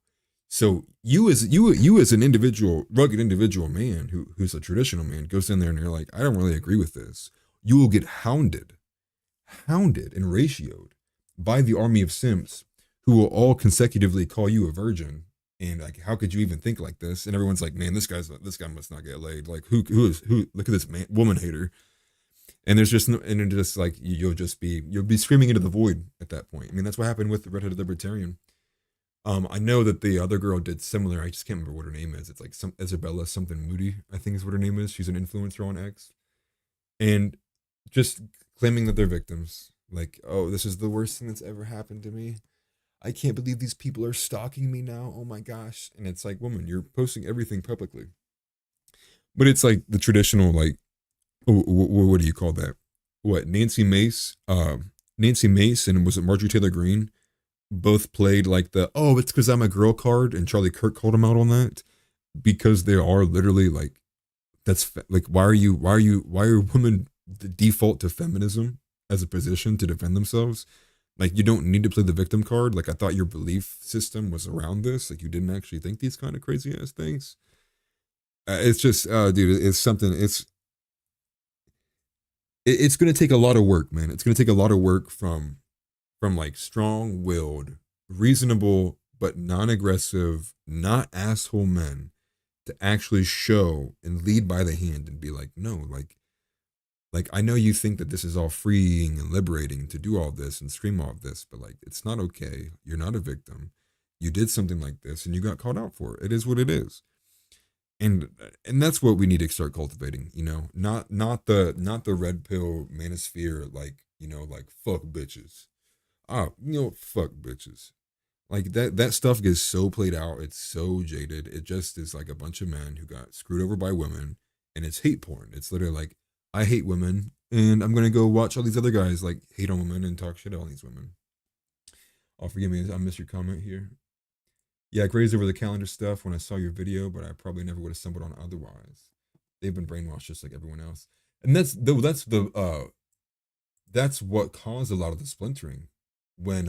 So you as an individual, rugged individual man who's a traditional man goes in there and you're like, I don't really agree with this. You will get hounded and ratioed by the army of simps who will all consecutively call you a virgin. And like, how could you even think like this? And everyone's like, man, this guy must not get laid. Like, who look at this man, woman hater. And there's just no, and it just like you'll be screaming into the void at that point. I mean, that's what happened with the redheaded libertarian. I know that the other girl did similar. I just can't remember what her name is. It's like some Isabella something Moody, I think is what her name is. She's an influencer on X, and just claiming that they're victims. Like, oh, this is the worst thing that's ever happened to me. I can't believe these people are stalking me now. Oh my gosh! And it's like, woman, you're posting everything publicly. But it's like the traditional, like, what do you call that? What Nancy Mace, and was it Marjorie Taylor Greene? Both played like it's because I'm a girl card, and Charlie Kirk called him out on that because they are literally like like why are women the default to feminism as a position to defend themselves? Like you don't need to play the victim card. Like I thought your belief system was around this. Like you didn't actually think these kind of crazy ass things. It's just dude, it's something. It's gonna take a lot of work, man. It's gonna take a lot of work from like strong-willed, reasonable but non-aggressive, not asshole men to actually show and lead by the hand and be like, no, like I know you think that this is all freeing and liberating to do all this and scream all of this, but like it's not okay. You're not a victim. You did something like this and you got called out for it. It is what it is. And that's what we need to start cultivating, not the red pill manosphere, like, like fuck bitches. Fuck bitches. Like that stuff gets so played out. It's so jaded. It just is like a bunch of men who got screwed over by women, and it's hate porn. It's literally like, I hate women, and I'm gonna go watch all these other guys like hate on women and talk shit on these women. Oh, forgive me, I missed your comment here. Yeah, I grazed over the calendar stuff when I saw your video, but I probably never would have stumbled on it otherwise. They've been brainwashed just like everyone else, and that's what caused a lot of the splintering when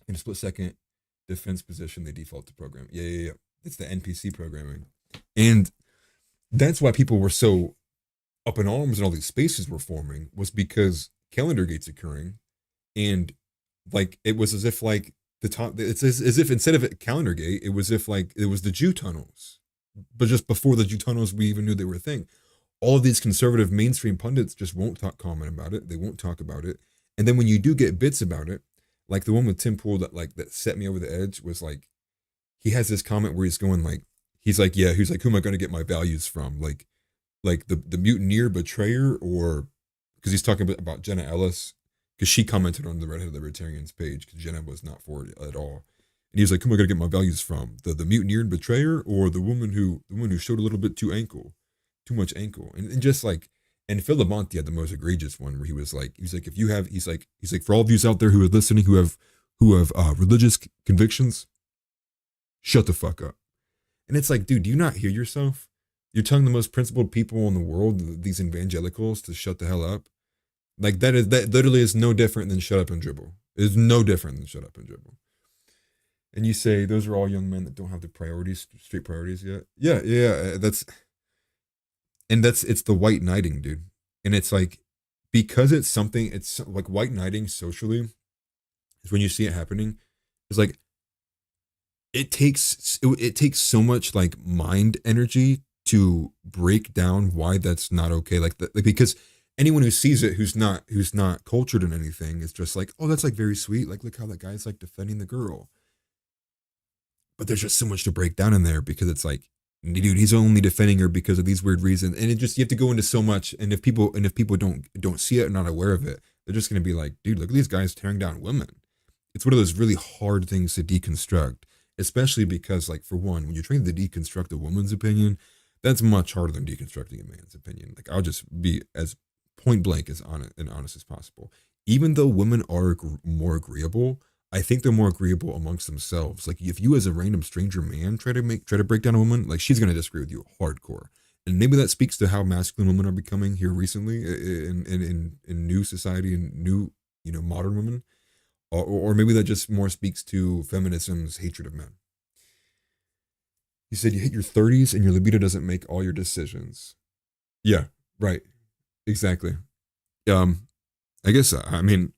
in a split second defense position they default to program. Yeah. It's the NPC programming. And that's why people were so up in arms and all these spaces were forming, was because calendar gates occurring. And like it was as if like the top it's as if instead of a calendar gate, it was if like it was the Jew tunnels. But just before the Jew tunnels we even knew they were a thing. All of these conservative mainstream pundits just won't comment about it. They won't talk about it. And then when you do get bits about it, like the one with Tim Pool that set me over the edge was like, he has this comment where he's going like, he's like, who am I going to get my values from? Like the mutineer betrayer, or because he's talking about Jenna Ellis, because she commented on the Redheaded Libertarians page because Jenna was not for it at all. And he was like, who am I going to get my values from? The mutineer and betrayer, or the woman who showed a little bit too much ankle. And just like, and Phil Labonte had the most egregious one where he's like, if you have, he's like, for all of you out there who are listening, who have religious convictions, shut the fuck up. And it's like, dude, do you not hear yourself? You're telling the most principled people in the world, these evangelicals, to shut the hell up. Like that literally is no different than shut up and dribble. It is no different than shut up and dribble. And you say those are all young men that don't have the priorities, straight priorities yet. Yeah, yeah, it's the white knighting, dude. And it's like, because it's something, it's like white knighting socially is when you see it happening. It's like it takes so much like mind energy to break down why that's not okay. Like because anyone who sees it who's not cultured in anything is just like, oh, that's like very sweet. Like, look how that guy's like defending the girl. But there's just so much to break down in there, because it's like, dude, he's only defending her because of these weird reasons, and it just, you have to go into so much. And if people don't see it or not aware of it, they're just gonna be like, dude, look at these guys tearing down women. It's one of those really hard things to deconstruct, especially because, like, for one, when you're trying to deconstruct a woman's opinion, that's much harder than deconstructing a man's opinion. Like, I'll just be as point blank as honest as possible. Even though women are more agreeable, I think they're more agreeable amongst themselves. Like, if you as a random stranger man try to break down a woman, like, she's gonna disagree with you hardcore. And maybe that speaks to how masculine women are becoming here recently in new society and new, modern women. Or maybe that just more speaks to feminism's hatred of men. You said you hit your 30s and your libido doesn't make all your decisions. Yeah, right. Exactly. Um, I guess, I mean,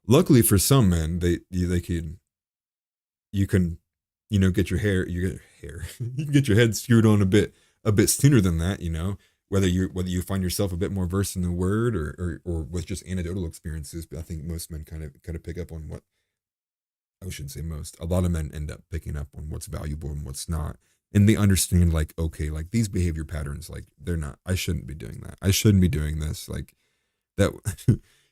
luckily for some men, they can, you can, get your hair, you get hair, you can get your head screwed on a bit sooner than that. Whether you find yourself a bit more versed in the word, or with just anecdotal experiences. But I think most men kind of pick up on what, I shouldn't say most, a lot of men end up picking up on what's valuable and what's not. And they understand, like, okay, like, these behavior patterns, like, they're not, I shouldn't be doing that. I shouldn't be doing this. Like, that,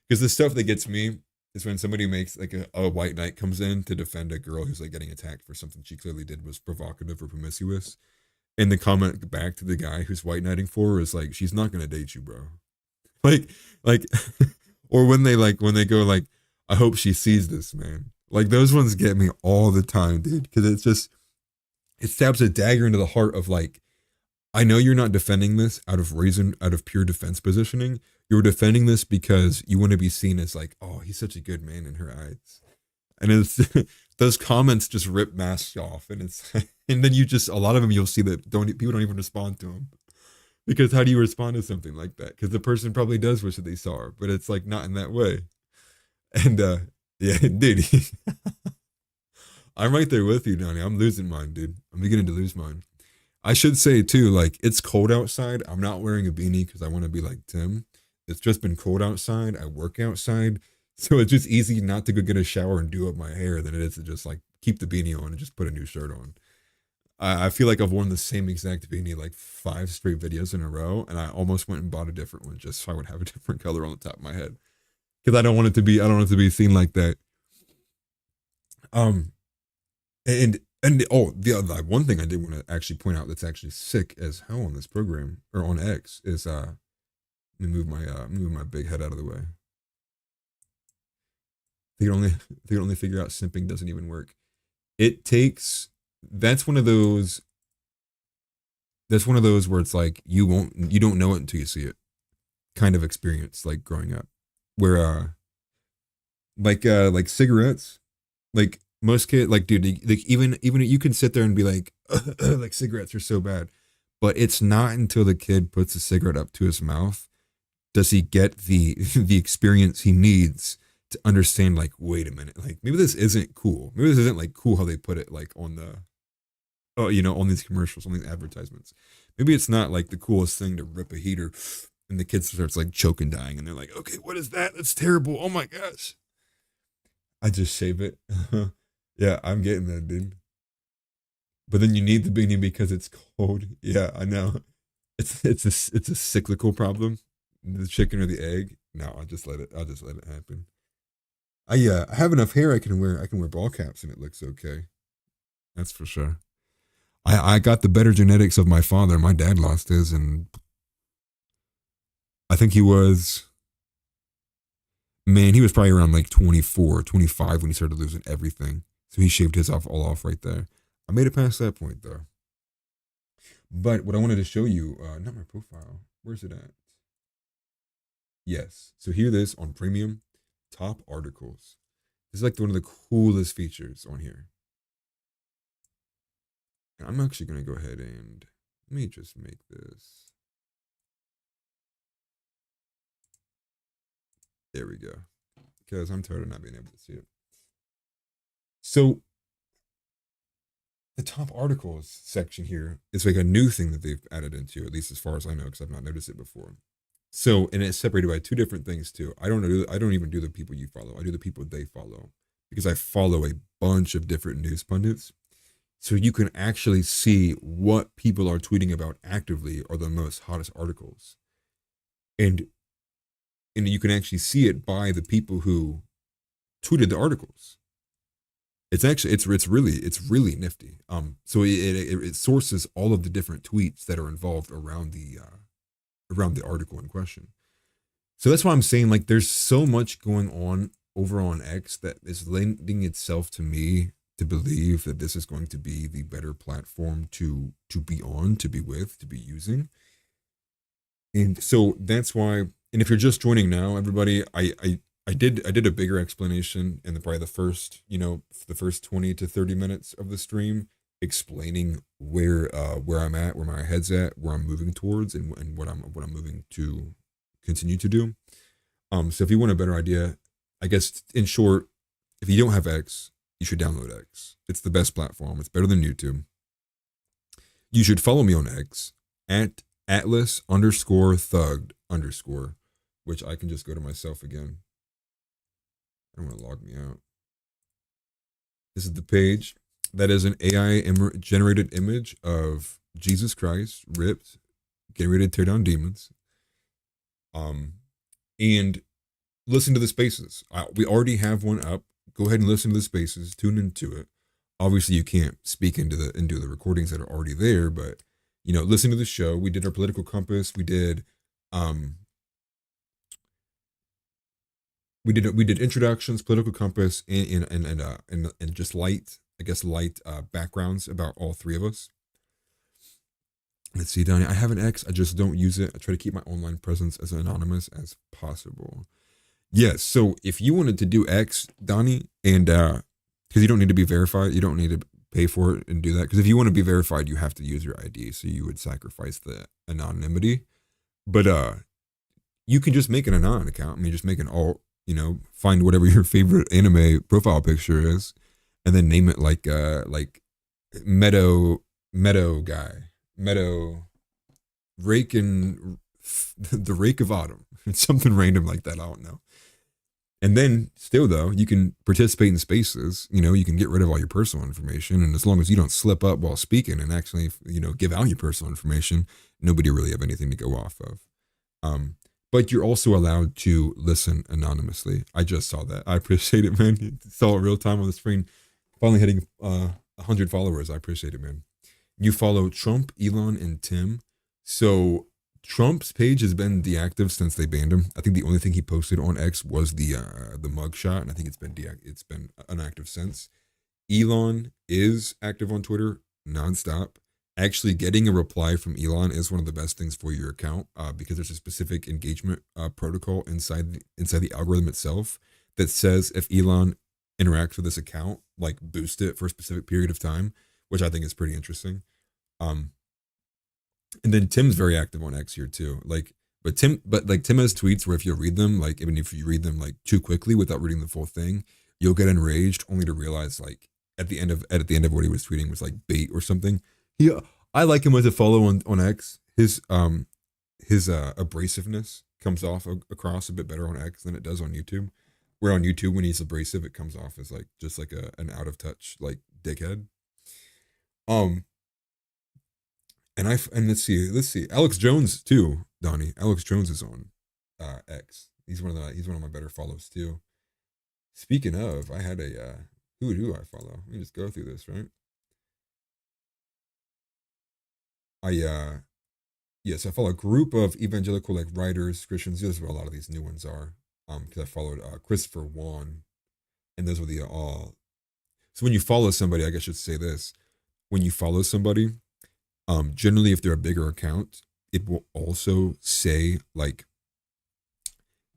because the stuff that gets me is when somebody makes, like, a white knight comes in to defend a girl who's, like, getting attacked for something she clearly did was provocative or promiscuous. And the comment back to the guy who's white knighting for her is like, she's not going to date you, bro. Like, or when they go like, I hope she sees this, man. Like, those ones get me all the time, dude, because it stabs a dagger into the heart of, like, I know you're not defending this out of reason, out of pure defense positioning. You're defending this because you want to be seen as, like, oh, he's such a good man in her eyes. And it's those comments just rip masks off, and it's and then a lot of them, you'll see that people don't even respond to them, because how do you respond to something like that? Because the person probably does wish that they saw her, but it's like not in that way. And yeah, dude, I'm right there with you, Donnie. I'm losing mine, dude. I'm beginning to lose mine. I should say too, like, it's cold outside. I'm not wearing a beanie because I want to be like Tim. It's just been cold outside. I work outside. So it's just easy not to go get a shower and do up my hair than it is to just, like, keep the beanie on and just put a new shirt on. I feel like I've worn the same exact beanie like 5 straight videos in a row, and I almost went and bought a different one just so I would have a different color on the top of my head, because I don't want it to be seen like that. Um, and oh, the other one thing I did want to actually point out that's actually sick as hell on this program, or on X, is let me move my big head out of the way. They can only figure out simping doesn't even work. It takes that's one of those where it's like, you don't know it until you see it, kind of experience, like, growing up, where like cigarettes, like, most kids, like, dude, like, even you can sit there and be like, like, cigarettes are so bad, but it's not until the kid puts a cigarette up to his mouth does he get the the experience he needs to understand, like, wait a minute, like, maybe this isn't cool. Maybe this isn't, like, cool how they put it, like, on the, oh, on these commercials, on these advertisements. Maybe it's not, like, the coolest thing to rip a heater and the kid starts, like, choking, dying, and they're like, okay, what is that? That's terrible. Oh my gosh. I just shave it. Yeah, I'm getting that, dude. But then you need the beanie because it's cold. Yeah, I know. It's a cyclical problem. The chicken or the egg. No, I'll just let it happen. I have enough hair. I can wear ball caps and it looks okay. That's for sure. I got the better genetics of my father. My dad lost his, and I think he was probably around like 24, 25 when he started losing everything. So he shaved his all off right there. I made it past that point though. But what I wanted to show you, not my profile. Where's it at? Yes. So here this on premium, top articles. This is like one of the coolest features on here. And I'm actually gonna go ahead and let me just make this. There we go. Because I'm tired of not being able to see it. So the top articles section here is like a new thing that they've added into, at least as far as I know, because I've not noticed it before. So, and it's separated by two different things too. I don't even do the people you follow. I do the people they follow because I follow a bunch of different news pundits. So you can actually see what people are tweeting about actively are the most hottest articles. And you can actually see it by the people who tweeted the articles. It's actually it's really nifty. So it sources all of the different tweets that are involved around the article in question. So that's why I'm saying like there's so much going on over on X that is lending itself to me to believe that this is going to be the better platform to be on, to be with, to be using. And so that's why. And if you're just joining now, everybody, I did a bigger explanation in probably the first, the first 20 to 30 minutes of the stream, explaining where I'm at, where my head's at, where I'm moving towards, and what I'm moving to continue to do. So if you want a better idea, I guess in short, if you don't have X, you should download X. It's the best platform. It's better than YouTube. You should follow me on X at Atlas_Thug_, which I can just go to myself again. I don't want to log me out. This is the page. That is an AI generated image of Jesus Christ ripped, getting ready to tear down demons. And listen to the spaces. We already have one up. Go ahead and listen to the spaces. Tune into it. Obviously, you can't speak into the recordings that are already there, but listen to the show. We did our political compass. We did introductions, political compass, and just light backgrounds about all three of us. Let's see, Donnie. I have an X. I just don't use it. I try to keep my online presence as anonymous as possible. Yes. So if you wanted to do X, Donnie, and because you don't need to be verified, you don't need to pay for it and do that. Because if you want to be verified, you have to use your ID. So you would sacrifice the anonymity. But you can just make an anon account. I mean, just make an alt. Find whatever your favorite anime profile picture is, and then name it like Meadow Rake and the Rake of Autumn. It's something random like that. I don't know. And then still though, you can participate in spaces. You can get rid of all your personal information, and as long as you don't slip up while speaking and actually give out your personal information, nobody really have anything to go off of. But you're also allowed to listen anonymously. I just saw that. I appreciate it, man. You saw it real time on the screen. Finally hitting 100 followers. I appreciate it, man. You follow Trump, Elon, and Tim. So Trump's page has been deactive since they banned him. I think the only thing he posted on X was the mugshot, and I think it's been inactive since. Elon is active on Twitter nonstop. Actually, getting a reply from Elon is one of the best things for your account because there's a specific engagement protocol inside the algorithm itself that says if Elon interacts with this account, like boost it for a specific period of time, which I think is pretty interesting. And then Tim's very active on X here too. Tim has tweets where if you read them, like even if you read them like too quickly without reading the full thing, you'll get enraged only to realize like at the end of what he was tweeting was like bait or something. I like him as a follow on X. His abrasiveness comes off across a bit better on X than it does on YouTube. Where on YouTube, when he's abrasive, it comes off as like just like an out of touch like dickhead. And let's see, Alex Jones too, Donnie. Alex Jones is on X. He's one of my better follows too. Speaking of, I had who do I follow? Let me just go through this, right? I follow a group of evangelical like writers, Christians. This is where a lot of these new ones are. Because I followed Christopher Wan, and those were the all. So when you follow somebody, I guess I should say this: when you follow somebody, Generally, if they're a bigger account, it will also say like,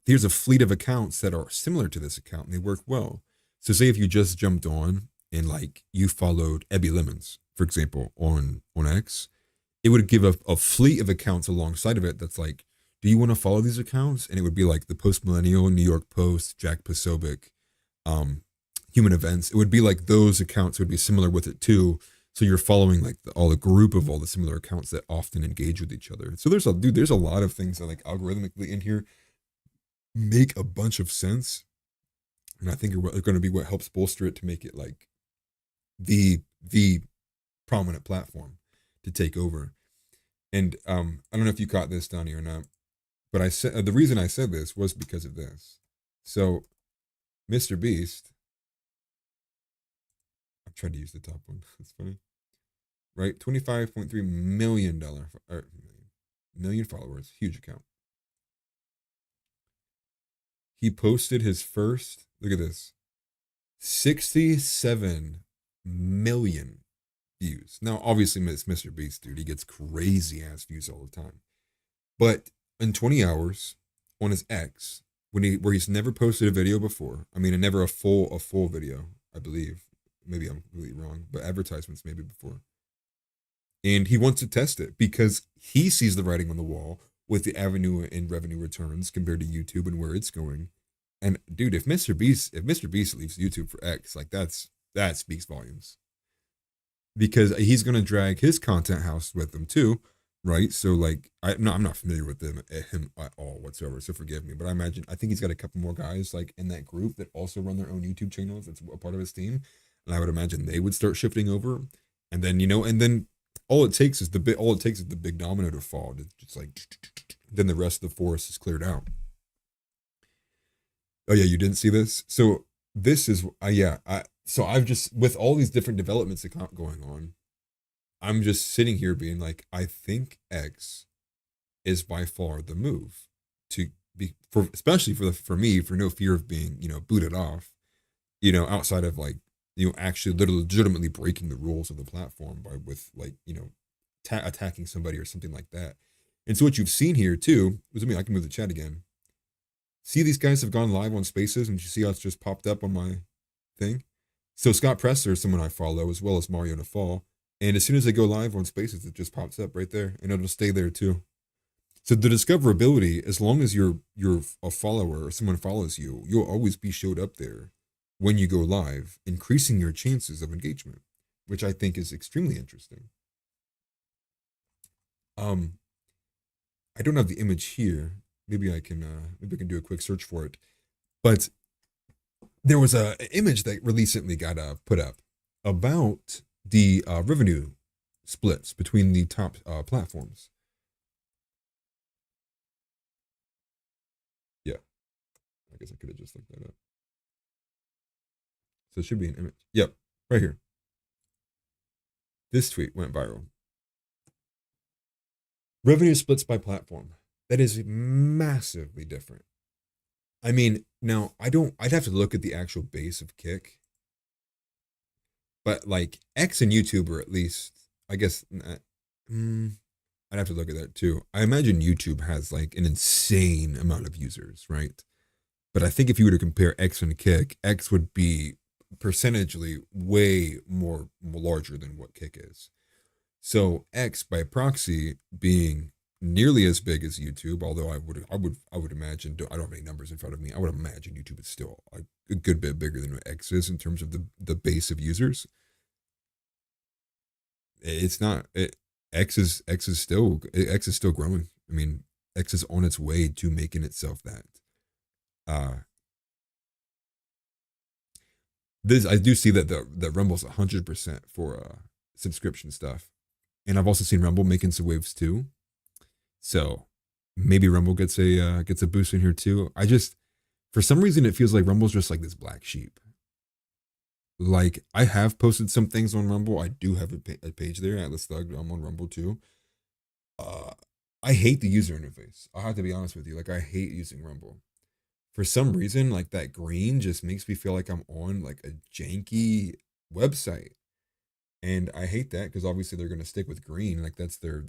here's a fleet of accounts that are similar to this account and they work well. So say if you just jumped on and like you followed Ebby Lemons, for example, on X, it would give a fleet of accounts alongside of it that's like, do you want to follow these accounts? And it would be like the Post Millennial, New York Post, Jack Posobiec, um, Human Events. It would be like those accounts would be similar with it too. So you're following like all the group of all the similar accounts that often engage with each other. So there's a lot of things that like algorithmically in here make a bunch of sense, and I think are going to be what helps bolster it to make it like the prominent platform to take over. And I don't know if you caught this, Donnie, or not, but I said the reason I said this was because of this. So, Mr. Beast, I'm trying to use the top one. That's funny, right? $25.3 million million followers, huge account. He posted his first. Look at this, 67 million views. Now, obviously, it's Mr. Beast, dude. He gets crazy ass views all the time. But in 20 hours on his X, where he's never posted a video before. I mean, never a full video, I believe. Maybe I'm really wrong, but advertisements maybe before. And he wants to test it because he sees the writing on the wall with the avenue and revenue returns compared to YouTube and where it's going. And dude, if Mr. Beast leaves YouTube for X, like that speaks volumes. Because he's gonna drag his content house with him too, right? So like I'm not familiar with him at all whatsoever, so forgive me. But I think he's got a couple more guys like in that group that also run their own YouTube channels. That's a part of his team, and I would imagine they would start shifting over. And then all it takes is the big domino to fall. It's just like then the rest of the forest is cleared out. Oh yeah, you didn't see this. So this is so I've just with all these different developments going on, I'm just sitting here being like, I think X is by far the move to be for especially for me for no fear of being booted off, outside of like actually literally legitimately breaking the rules of the platform by with like attacking somebody or something like that. And so what you've seen here too was I can move the chat again. See, these guys have gone live on Spaces, and you see how it's just popped up on my thing. So Scott Presser is someone I follow, as well as Mario Nafal. And as soon as they go live on Spaces, it just pops up right there, and it'll stay there too. So the discoverability, as long as you're a follower or someone follows you, you'll always be showed up there when you go live, increasing your chances of engagement, which I think is extremely interesting. I don't have the image here. Maybe I can do a quick search for it. But there was an image that recently got put up about the revenue splits between the top platforms. Yeah, I guess I could have just looked that up. So it should be an image. Yep, right here. This tweet went viral. Revenue splits by platform. That is massively different. I mean, now I'd have to look at the actual base of Kick, but like X and YouTube are at least, I guess, I'd have to look at that too. I imagine YouTube has like an insane amount of users, right? But I think if you were to compare X and Kick, X would be percentagely way more larger than what Kick is. So X by proxy being nearly as big as YouTube, although I would imagine, I don't have any numbers in front of me. I would imagine YouTube is still a good bit bigger than what X is in terms of the base of users. It's not X is still growing. I mean, X is on its way to making itself that. This I do see that Rumble's 100% for subscription stuff, and I've also seen Rumble making some waves too. So maybe Rumble gets a boost in here too. For some reason it feels like Rumble's just like this black sheep. Like I have posted some things on Rumble. I do have a page there, Atlas Thug. I'm on Rumble too. I hate the user interface. I'll have to be honest with you. Like I hate using Rumble. For some reason, like that green just makes me feel like I'm on like a janky website. And I hate that because obviously they're going to stick with green, like that's their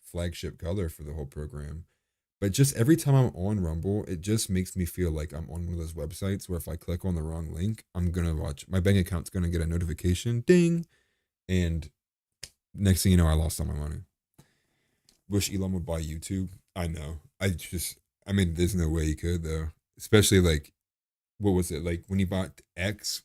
flagship color for the whole program. But just every time I'm on Rumble, it just makes me feel like I'm on one of those websites where if I click on the wrong link, I'm gonna watch my bank account's gonna get a notification, ding, and next thing you know, I lost all my money. Wish Elon would buy YouTube. I know. I mean, there's no way he could though. Especially like, what was it like when he bought X?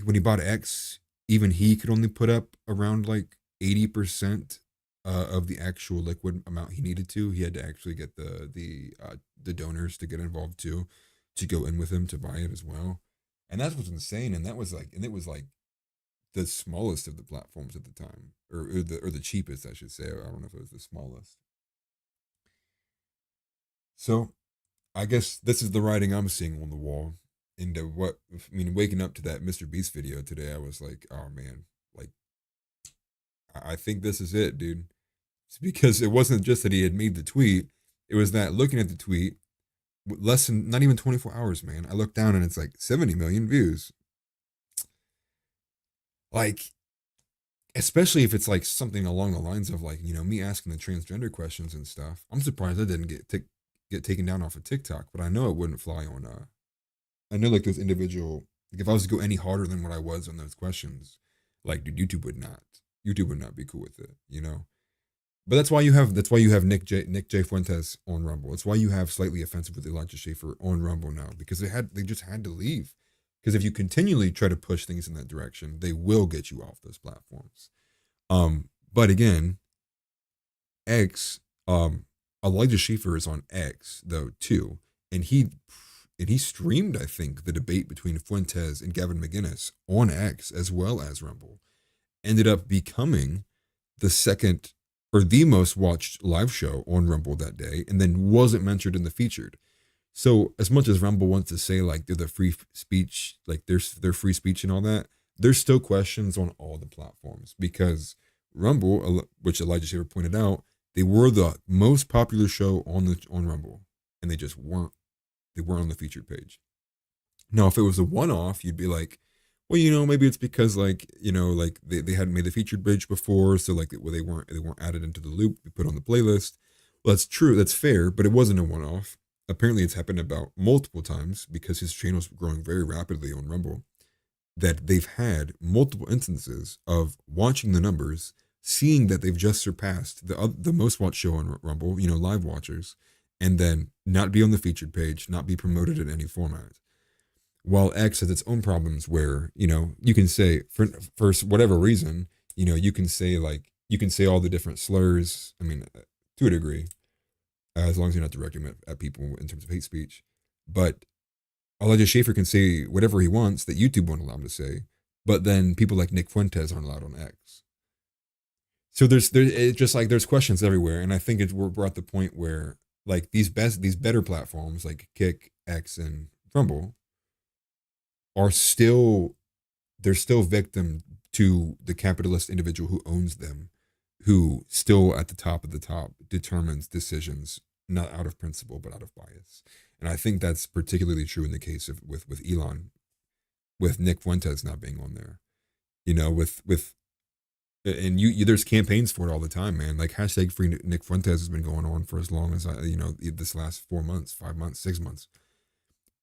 When he bought X, even he could only put up around like 80% of the actual liquid amount he needed to. He had to actually get the donors to get involved too, to go in with him to buy it as well. And that was insane. And it was like the smallest of the platforms at the time, or the cheapest, I should say. I don't know if it was the smallest. So I guess this is the writing I'm seeing on the wall. And what I mean, waking up to that Mr. Beast video today, I was like, oh man, like I think this is it, dude. It's because it wasn't just that he had made the tweet; it was that looking at the tweet, less than not even 24 hours, man. I look down and it's like 70 million views. Like, especially if it's like something along the lines of like me asking the transgender questions and stuff. I'm surprised I didn't get taken down off of TikTok, but I know it wouldn't fly on. I know like those individual, like if I was to go any harder than what I was on those questions, like dude, YouTube would not be cool with it. But that's why you have Nick J Fuentes on Rumble. That's why you have Slightly Offensive with Elijah Schaefer on Rumble now, because they just had to leave. Because if you continually try to push things in that direction, they will get you off those platforms. But again, X, Elijah Schaefer is on X though too, and he streamed, I think, the debate between Fuentes and Gavin McInnes on X as well as Rumble. Ended up becoming the second or the most watched live show on Rumble that day, and then wasn't mentioned in the featured. So as much as Rumble wants to say like they're the free speech, like their free speech and all that, there's still questions on all the platforms because Rumble, which Elijah Shaver pointed out, they were the most popular show on Rumble, and they weren't on the featured page. Now, if it was a one-off, you'd be like, well, maybe it's because like they hadn't made the featured page before, so like well, they weren't added into the loop, we put on the playlist. Well, that's true, that's fair, but it wasn't a one-off. Apparently, it's happened about multiple times because his channel's growing very rapidly on Rumble. That they've had multiple instances of watching the numbers, seeing that they've just surpassed the most watched show on Rumble, live watchers, and then not be on the featured page, not be promoted in any format. While X has its own problems where, you can say for whatever reason, you can say all the different slurs. I mean, to a degree, as long as you're not directing at people in terms of hate speech. But Elijah Schaefer can say whatever he wants that YouTube won't allow him to say, but then people like Nick Fuentes aren't allowed on X. So it's just like there's questions everywhere, and I think we're at the point where like these better platforms like Kick, X, and Rumble are still they're still victim to the capitalist individual who owns them, who still at the top of the top determines decisions not out of principle but out of bias. And I think that's particularly true in the case of with Elon, with Nick Fuentes not being on there. With and there's campaigns for it all the time, man. Like hashtag free Nick Fuentes has been going on for as long as this last 4 months, 5 months, 6 months,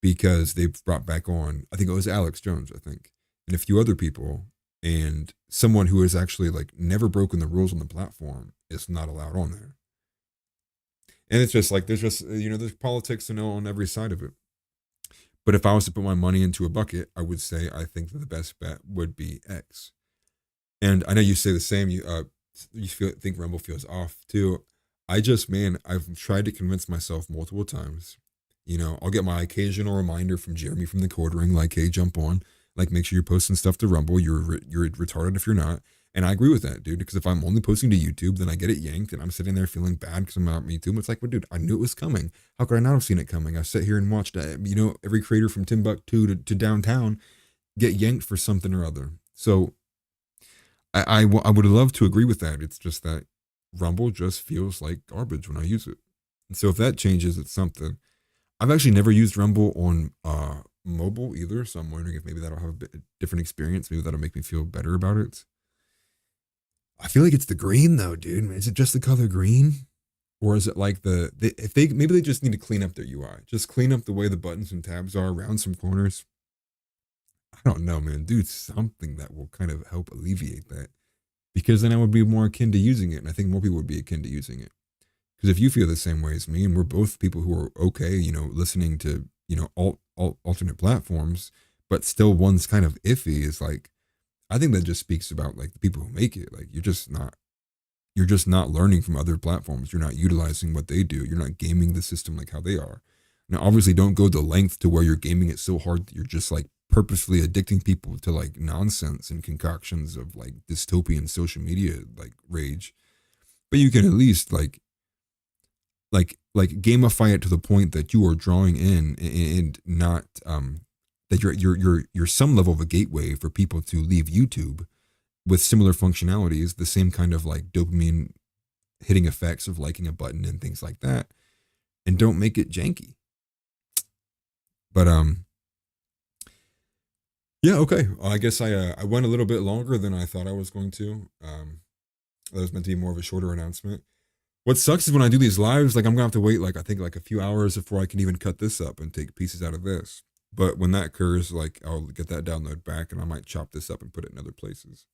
because they brought back on, I think it was Alex Jones, I think, and a few other people, and someone who has actually like never broken the rules on the platform is not allowed on there. And it's just like there's politics to know on every side of it. But if I was to put my money into a bucket, I would say I think that the best bet would be X. And I know you say the same. Think Rumble feels off too. I've tried to convince myself multiple times. I'll get my occasional reminder from Jeremy from the Code Ring, like, hey, jump on, like, make sure you're posting stuff to Rumble. You're retarded if you're not. And I agree with that, dude, because if I'm only posting to YouTube, then I get it yanked, and I'm sitting there feeling bad because I'm not Me Too. It's like, well, dude, I knew it was coming. How could I not have seen it coming? I sat here and watched, every creator from Timbuktu to downtown get yanked for something or other. So I would love to agree with that. It's just that Rumble just feels like garbage when I use it. And so if that changes, it's something. I've actually never used Rumble on mobile either, so I'm wondering if maybe that'll have a bit different experience. Maybe that'll make me feel better about it. I feel like it's the green though, dude. Is it just the color green? Or is it like if they maybe they just need to clean up their UI, just clean up the way the buttons and tabs are around some corners. I don't know, man. Do something that will kind of help alleviate that, because then I would be more akin to using it, and I think more people would be akin to using it. Because if you feel the same way as me, and we're both people who are okay, listening to alternate platforms, but still one's kind of iffy, is like, I think that just speaks about like the people who make it. Like you're just not learning from other platforms. You're not utilizing what they do. You're not gaming the system like how they are. Now, obviously, don't go the length to where you're gaming it so hard that you're just like purposefully addicting people to like nonsense and concoctions of like dystopian social media like rage. But you can at least like gamify it to the point that you are drawing in and not that you're some level of a gateway for people to leave YouTube with similar functionalities, the same kind of like dopamine hitting effects of liking a button and things like that, and don't make it janky. But yeah, okay. I guess I went a little bit longer than I thought I was going to. That was meant to be more of a shorter announcement. What sucks is when I do these lives, like I'm gonna have to wait like I think like a few hours before I can even cut this up and take pieces out of this. But when that occurs, like I'll get that download back and I might chop this up and put it in other places.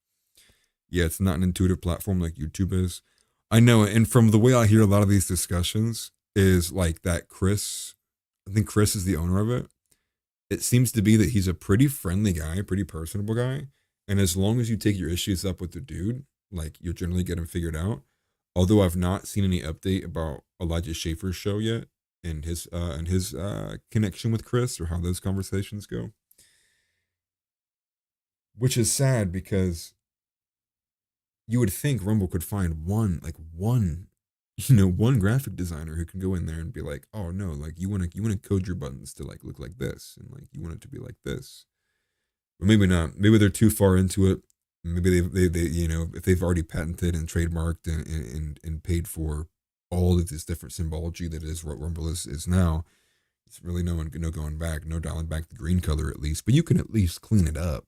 Yeah, it's not an intuitive platform like YouTube is. I know, and from the way I hear a lot of these discussions, is like that Chris, I think Chris is the owner of it. It seems to be that he's a pretty friendly guy, pretty personable guy. And as long as you take your issues up with the dude, like you'll generally get them figured out. Although I've not seen any update about Elijah Schaefer's show yet and his connection with Chris or how those conversations go. Which is sad because you would think Rumble could find one graphic designer who can go in there and be like, oh no, like you want to code your buttons to like look like this, and like you want it to be like this. But maybe not. Maybe they're too far into it. Maybe they if they've already patented and trademarked and paid for all of this different symbology that is what Rumble is now. It's really no going back, no dialing back the green color at least, but you can at least clean it up.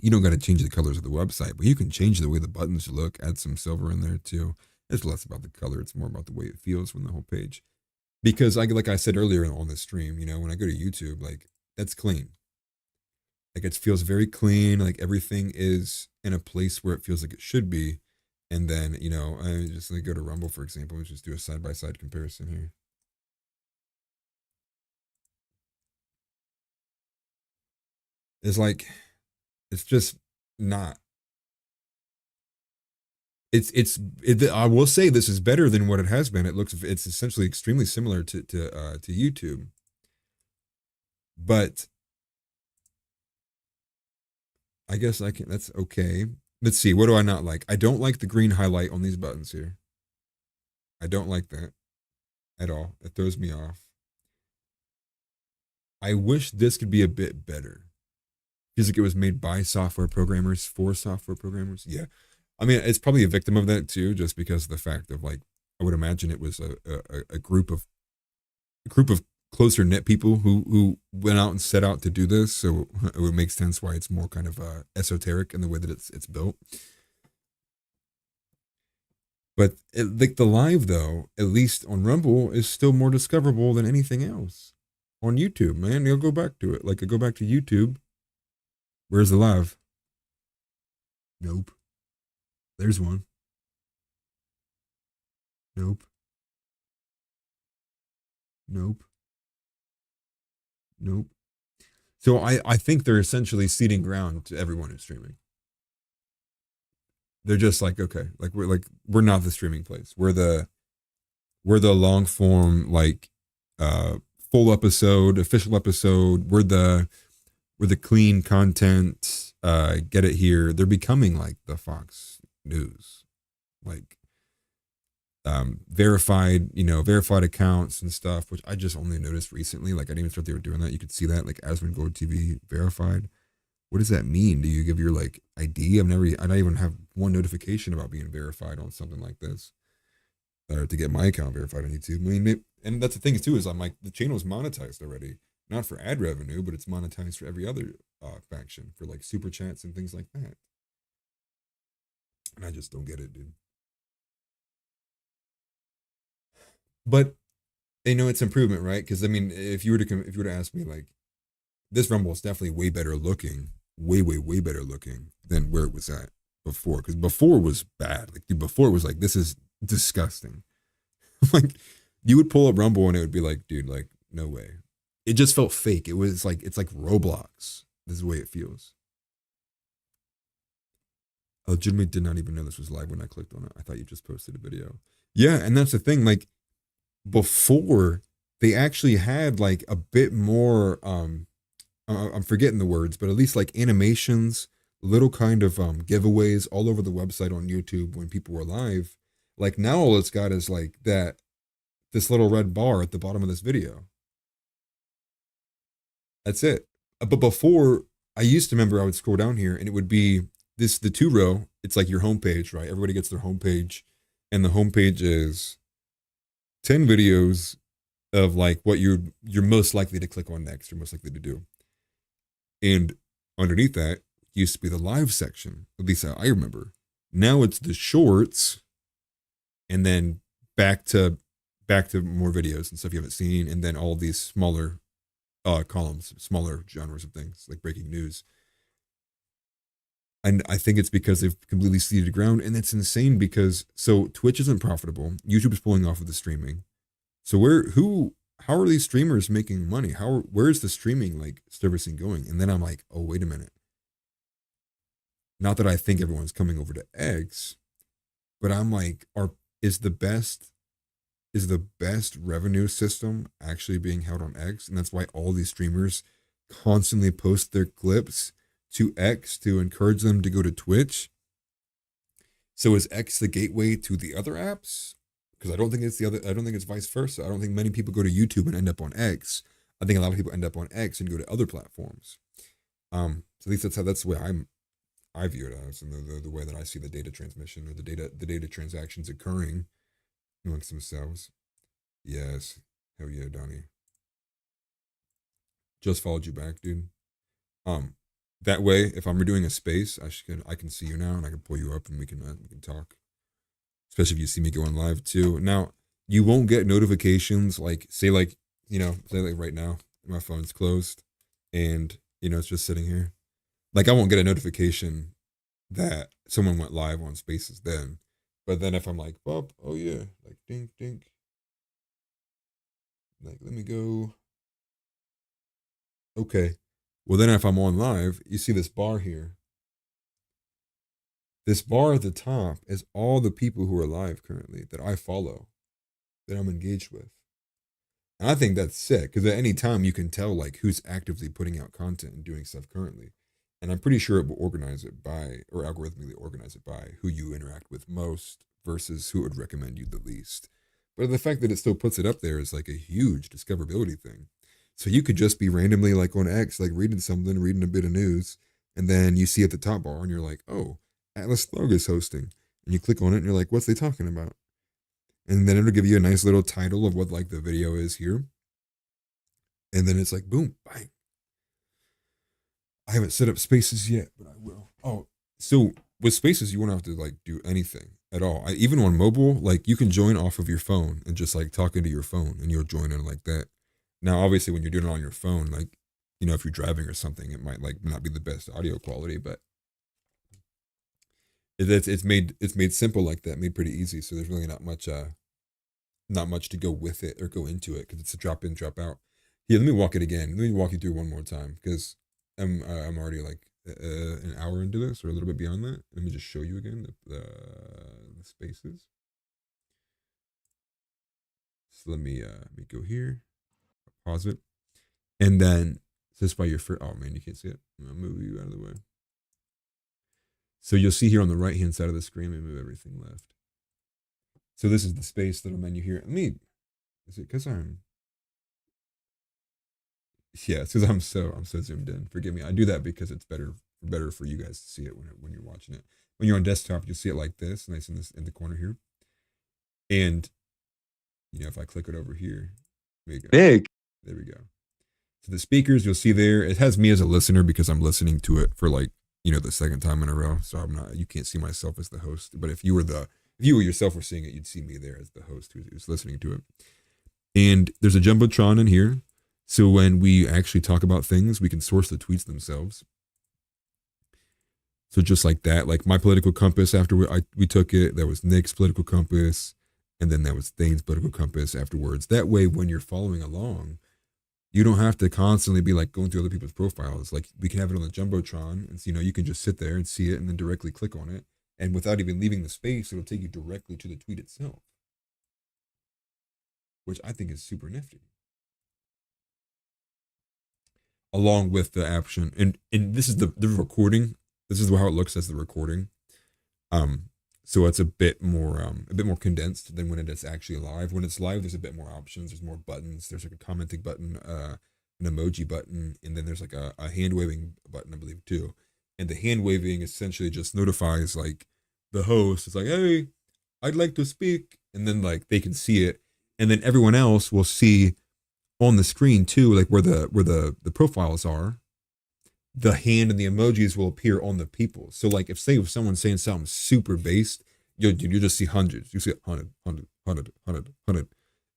You don't got to change the colors of the website, but you can change the way the buttons look, add some silver in there too. It's less about the color, it's more about the way it feels when the whole page. Because like I said earlier on the stream, when I go to YouTube, like that's clean. Like it feels very clean, like everything is in a place where it feels like it should be. And then, I just like go to Rumble, for example, and just do a side-by-side comparison here. It's like, it's just not. I will say this is better than what it has been. It's essentially extremely similar to YouTube. But I guess that's okay. Let's see, what do I not like? I don't like the green highlight on these buttons here. I don't like that at all. It throws me off. I wish this could be a bit better. Feels like it was made by software programmers for software programmers. Yeah. I mean, it's probably a victim of that too, just because of the fact of like, I would imagine it was a group of closer knit people who went out and set out to do this. So it would make sense why it's more kind of esoteric in the way that it's built. But like the live though, at least on Rumble, is still more discoverable than anything else. On YouTube, man, you'll go back to it. Like I go back to YouTube. Where's the live? Nope. There's one. Nope. Nope. Nope. So I think they're essentially ceding ground to everyone who's streaming. They're just like, okay, we're not the streaming place. We're the long form, like full episode, official episode. We're the clean content. Get it here. They're becoming like the Fox News, like verified accounts and stuff, which I just only noticed recently. Like I didn't even thought they were doing that. You could see that like Asmongold TV verified. What does that mean? Do you give your like ID? I don't even have one notification about being verified on something like this. Or to get my account verified on YouTube. I mean, and that's the thing too, is I'm like, the channel is monetized already. Not for ad revenue, but it's monetized for every other faction, for like super chats and things like that. And I just don't get it, dude. But you know, it's improvement, right? Because I mean, if you were to ask me, like, this Rumble is definitely way better looking, way better looking than where it was at before. Because before was bad. Like, dude, before it was like, this is disgusting. Like, you would pull up Rumble and it would be like, dude, like, no way. It just felt fake. It was like, it's like Roblox. This is the way it feels. I legitimately did not even know this was live when I clicked on it. I thought you just posted a video. Yeah, and that's the thing. Like, before, they actually had like a bit more I'm forgetting the words, but at least like animations, little kind of giveaways all over the website on YouTube when people were live. Like, now all it's got is like that, this little red bar at the bottom of this video. That's it. But before, I used to remember I would scroll down here and it would be the 2 row. It's like your homepage, right? Everybody gets their homepage, and the homepage is 10 videos of like what you're most likely to click on next, or most likely to do. And underneath that used to be the live section, at least I remember. Now it's the shorts, and then back to more videos and stuff you haven't seen, and then all these smaller columns, smaller genres of things like breaking news. And I think it's because they've completely seeded the ground, and it's insane because so Twitch isn't profitable. YouTube is pulling off of the streaming. So how are these streamers making money? Where's the streaming like servicing going? And then I'm like, oh, wait a minute. Not that I think everyone's coming over to X, but I'm like, is the best revenue system actually being held on X? And that's why all these streamers constantly post their clips to X to encourage them to go to Twitch. So is X the gateway to the other apps? Because I don't think it's vice versa. I don't think many people go to YouTube and end up on X. I think a lot of people end up on X and go to other platforms. So at least that's the way I view it as, and the way that I see the data transmission, or the data transactions occurring amongst themselves. Yes. Hell yeah, Donnie. Just followed you back, dude. That way, if I'm redoing a space, I can see you now, and I can pull you up, and we can talk. Especially if you see me going live too. Now, you won't get notifications like say like right now my phone's closed, and it's just sitting here. Like, I won't get a notification that someone went live on Spaces then. But then if I'm like, oh yeah, like dink dink, like let me go. Okay. Well, then if I'm on live, you see this bar here. This bar at the top is all the people who are live currently that I follow, that I'm engaged with. And I think that's sick, because at any time you can tell like who's actively putting out content and doing stuff currently. And I'm pretty sure it will organize it by, or algorithmically organize it by, who you interact with most versus who would recommend you the least. But the fact that it still puts it up there is like a huge discoverability thing. So you could just be randomly like on X, like reading a bit of news, and then you see at the top bar and you're like, oh, Atlas Slug is hosting. And you click on it and you're like, what's they talking about? And then it'll give you a nice little title of what like the video is here. And then it's like, boom, bang. I haven't set up Spaces yet, but I will. Oh, so with Spaces, you won't have to like do anything at all. Even on mobile, like you can join off of your phone and just like talk into your phone, and you'll join in like that. Now, obviously, when you're doing it on your phone, like if you're driving or something, it might like not be the best audio quality, but it's made simple like that, made pretty easy. So there's really not much to go with it or go into it, because it's a drop in, drop out. Here, let me walk it again. Let me walk you through one more time, because I'm already like an hour into this, or a little bit beyond that. Let me just show you again the Spaces. So let me go here, pause it, and then this by your first. Oh man, you can't see it. I'll move you out of the way. So you'll see here on the right hand side of the screen, we move everything left. So this is the space little menu here. Is it because yeah, it's because I'm so zoomed in. Forgive me. I do that because it's better for you guys to see it when you're watching it. When you're on desktop, you'll see it like this, nice in the corner here. And if I click it over here, there you go. Big. There we go. So the speakers, you'll see there, it has me as a listener because I'm listening to it for like the second time in a row. So you can't see myself as the host. But if you yourself were seeing it, you'd see me there as the host who's listening to it. And there's a Jumbotron in here. So when we actually talk about things, we can source the tweets themselves. So just like that, like my political compass after we took it, that was Nick's political compass, and then that was Thane's political compass afterwards. That way, when you're following along, you don't have to constantly be like going through other people's profiles. Like we can have it on the Jumbotron, and so, you can just sit there and see it, and then directly click on it, and without even leaving the space, it'll take you directly to the tweet itself, which I think is super nifty. Along with the option, and this is the recording. This is how it looks as the recording. So it's a bit more condensed than when it is actually live. When it's live, there's a bit more options. There's more buttons. There's like a commenting button, an emoji button, and then there's like a hand waving button, I believe, too. And the hand waving essentially just notifies like the host. It's like, hey, I'd like to speak, and then like they can see it, and then everyone else will see on the screen too, like where the profiles are. The hand and the emojis will appear on the people. So like if someone's saying something super based, you just see hundreds. You see 100,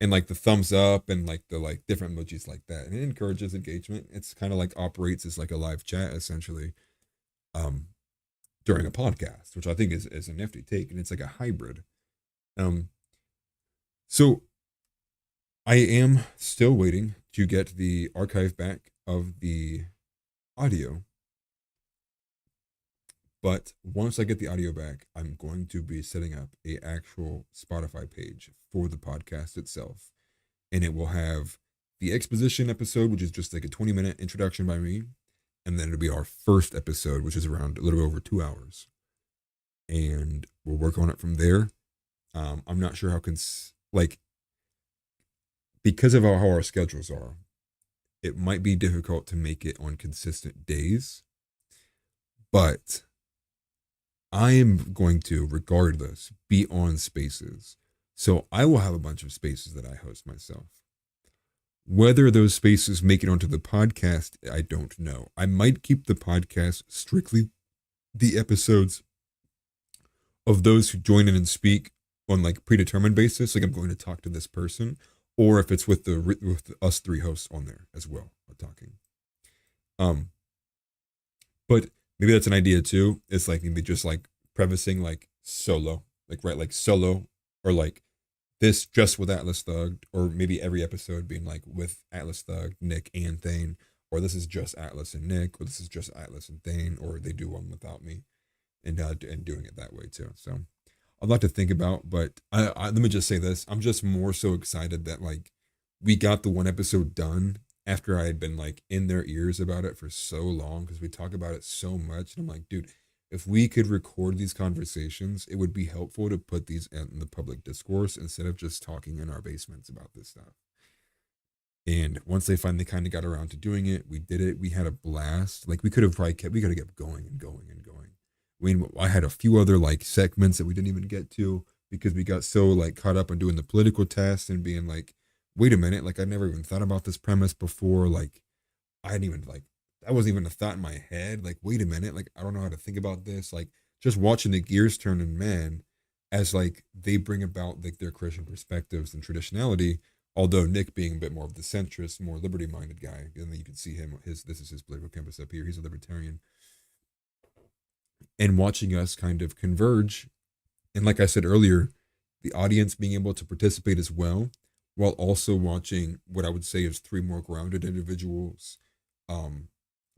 and like the thumbs up and like the like different emojis like that, and it encourages engagement. It's kind of like operates as like a live chat essentially, during a podcast, which I think is a nifty take, and it's like a hybrid. So I am still waiting to get the archive back of the audio, but once I get the audio back, I'm going to be setting up a actual Spotify page for the podcast itself, and it will have the exposition episode, which is just like a 20-minute introduction by me, and then it'll be our first episode, which is around a little bit over 2 hours, and we'll work on it from there. I'm not sure how because of how our schedules are, it might be difficult to make it on consistent days, but I am going to, regardless, be on spaces. So I will have a bunch of spaces that I host myself. Whether those spaces make it onto the podcast, I don't know. I might keep the podcast strictly the episodes of those who join in and speak on like predetermined basis. Like I'm going to talk to this person, or if it's with us three hosts on there as well, talking. But maybe that's an idea too. It's like maybe just like prefacing like solo, like solo, or like this just with Atlas Thug, or maybe every episode being like with Atlas Thug, Nick, and Thane, or this is just Atlas and Nick, or this is just Atlas and Thane, or they do one without me, and doing it that way too. So a lot to think about, but I let me just say this. I'm just more so excited that like we got the one episode done after I had been like in their ears about it for so long, because we talk about it so much. And I'm like, dude, if we could record these conversations, it would be helpful to put these in the public discourse instead of just talking in our basements about this stuff. And once they finally kind of got around to doing it, we did it. We had a blast. Like we could have kept going and going and going. I mean, I had a few other like segments that we didn't even get to because we got so like caught up on doing the political test and being like, wait a minute, like I never even thought about this premise before. Like I hadn't even like, that wasn't even a thought in my head. Like, wait a minute, like I don't know how to think about this. Like just watching the gears turn in, man, as like they bring about like their Christian perspectives and traditionality. Although Nick being a bit more of the centrist, more liberty-minded guy, and then you can see him. This is his political campus up here. He's a libertarian. And watching us kind of converge, and like I said earlier, the audience being able to participate as well, while also watching what I would say is three more grounded individuals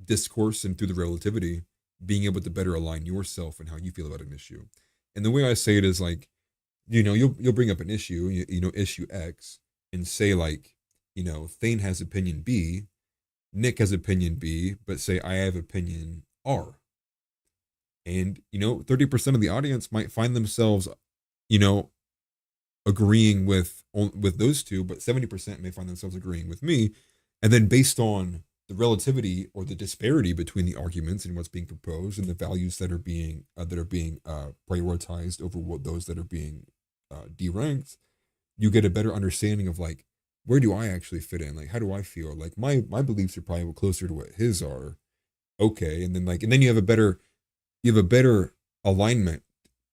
discourse, and through the relativity, being able to better align yourself and how you feel about an issue. And the way I say it is like, you'll bring up an issue, issue X, and say like, Thane has opinion B, Nick has opinion B, but say I have opinion R. And 30% of the audience might find themselves agreeing with those two, but 70% may find themselves agreeing with me. And then based on the relativity or the disparity between the arguments and what's being proposed and the values that are being prioritized over those that are being deranked, you get a better understanding of like, where do I actually fit in? Like, how do I feel? Like my beliefs are probably closer to what his are. Okay. And then you have a better you have a better alignment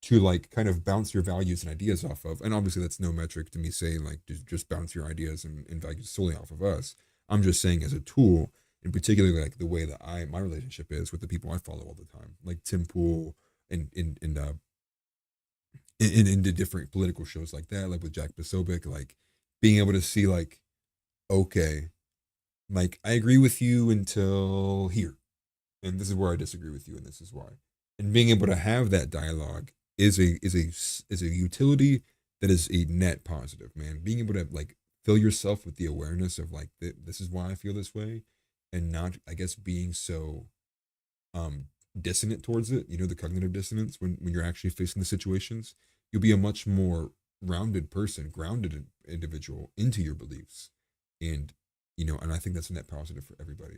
to like kind of bounce your values and ideas off of. And obviously that's no metric to me saying like just bounce your ideas and values solely off of us. I'm just saying as a tool, in particular like the way that my relationship is with the people I follow all the time, like Tim Pool and into different political shows like that, like with Jack Posobiec, like being able to see like, okay, like I agree with you until here, and this is where I disagree with you, and this is why. And being able to have that dialogue is a utility that is a net positive, man. Being able to like fill yourself with the awareness of like this is why I feel this way, and not I guess being so um dissonant towards it. You know, the cognitive dissonance when you're actually facing the situations, you'll be a much more rounded person, grounded individual into your beliefs, and and I think that's a net positive for everybody.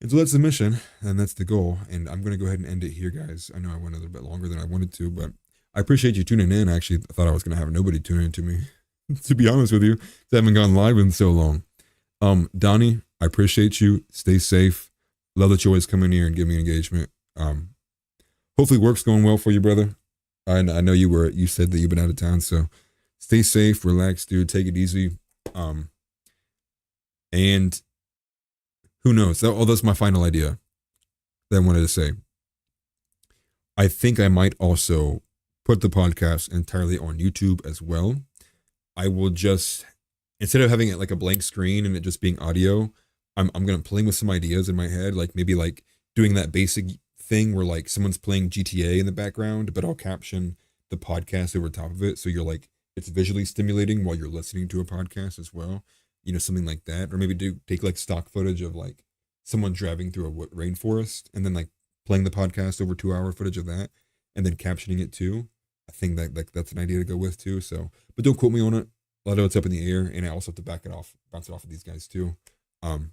And so that's the mission, and that's the goal. And I'm going to go ahead and end it here, guys. I know I went a little bit longer than I wanted to, but I appreciate you tuning in. Actually, I thought I was going to have nobody tune in to me, to be honest with you. I haven't gone live in so long. Donnie, I appreciate you. Stay safe. Love that you always come in here and give me engagement. Hopefully work's going well for you, brother. I know you said that you've been out of town, so stay safe, relax, dude. Take it easy. And who knows? That's my final idea that I wanted to say. I think I might also put the podcast entirely on YouTube as well. I will just, instead of having it like a blank screen and it just being audio, I'm gonna play with some ideas in my head, like maybe like doing that basic thing where like someone's playing GTA in the background, but I'll caption the podcast over top of it, so you're like it's visually stimulating while you're listening to a podcast as well. Something like that, or maybe take like stock footage of like someone driving through a rainforest, and then like playing the podcast over 2 hour footage of that, and then captioning it too. I think that's an idea to go with too. So, but don't quote me on it. A lot of it's up in the air, and I also have to bounce it off of these guys too. And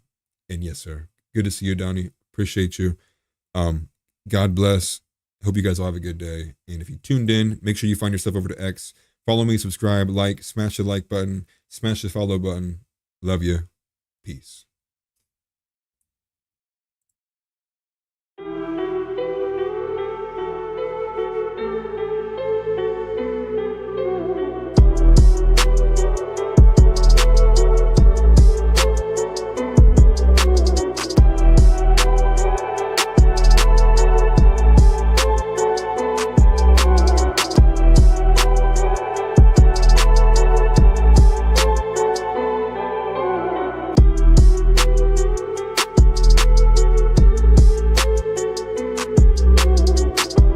yes, sir. Good to see you, Donnie. Appreciate you. God bless. Hope you guys all have a good day. And if you tuned in, make sure you find yourself over to X. Follow me, subscribe, like, smash the like button, smash the follow button. Love you. Peace.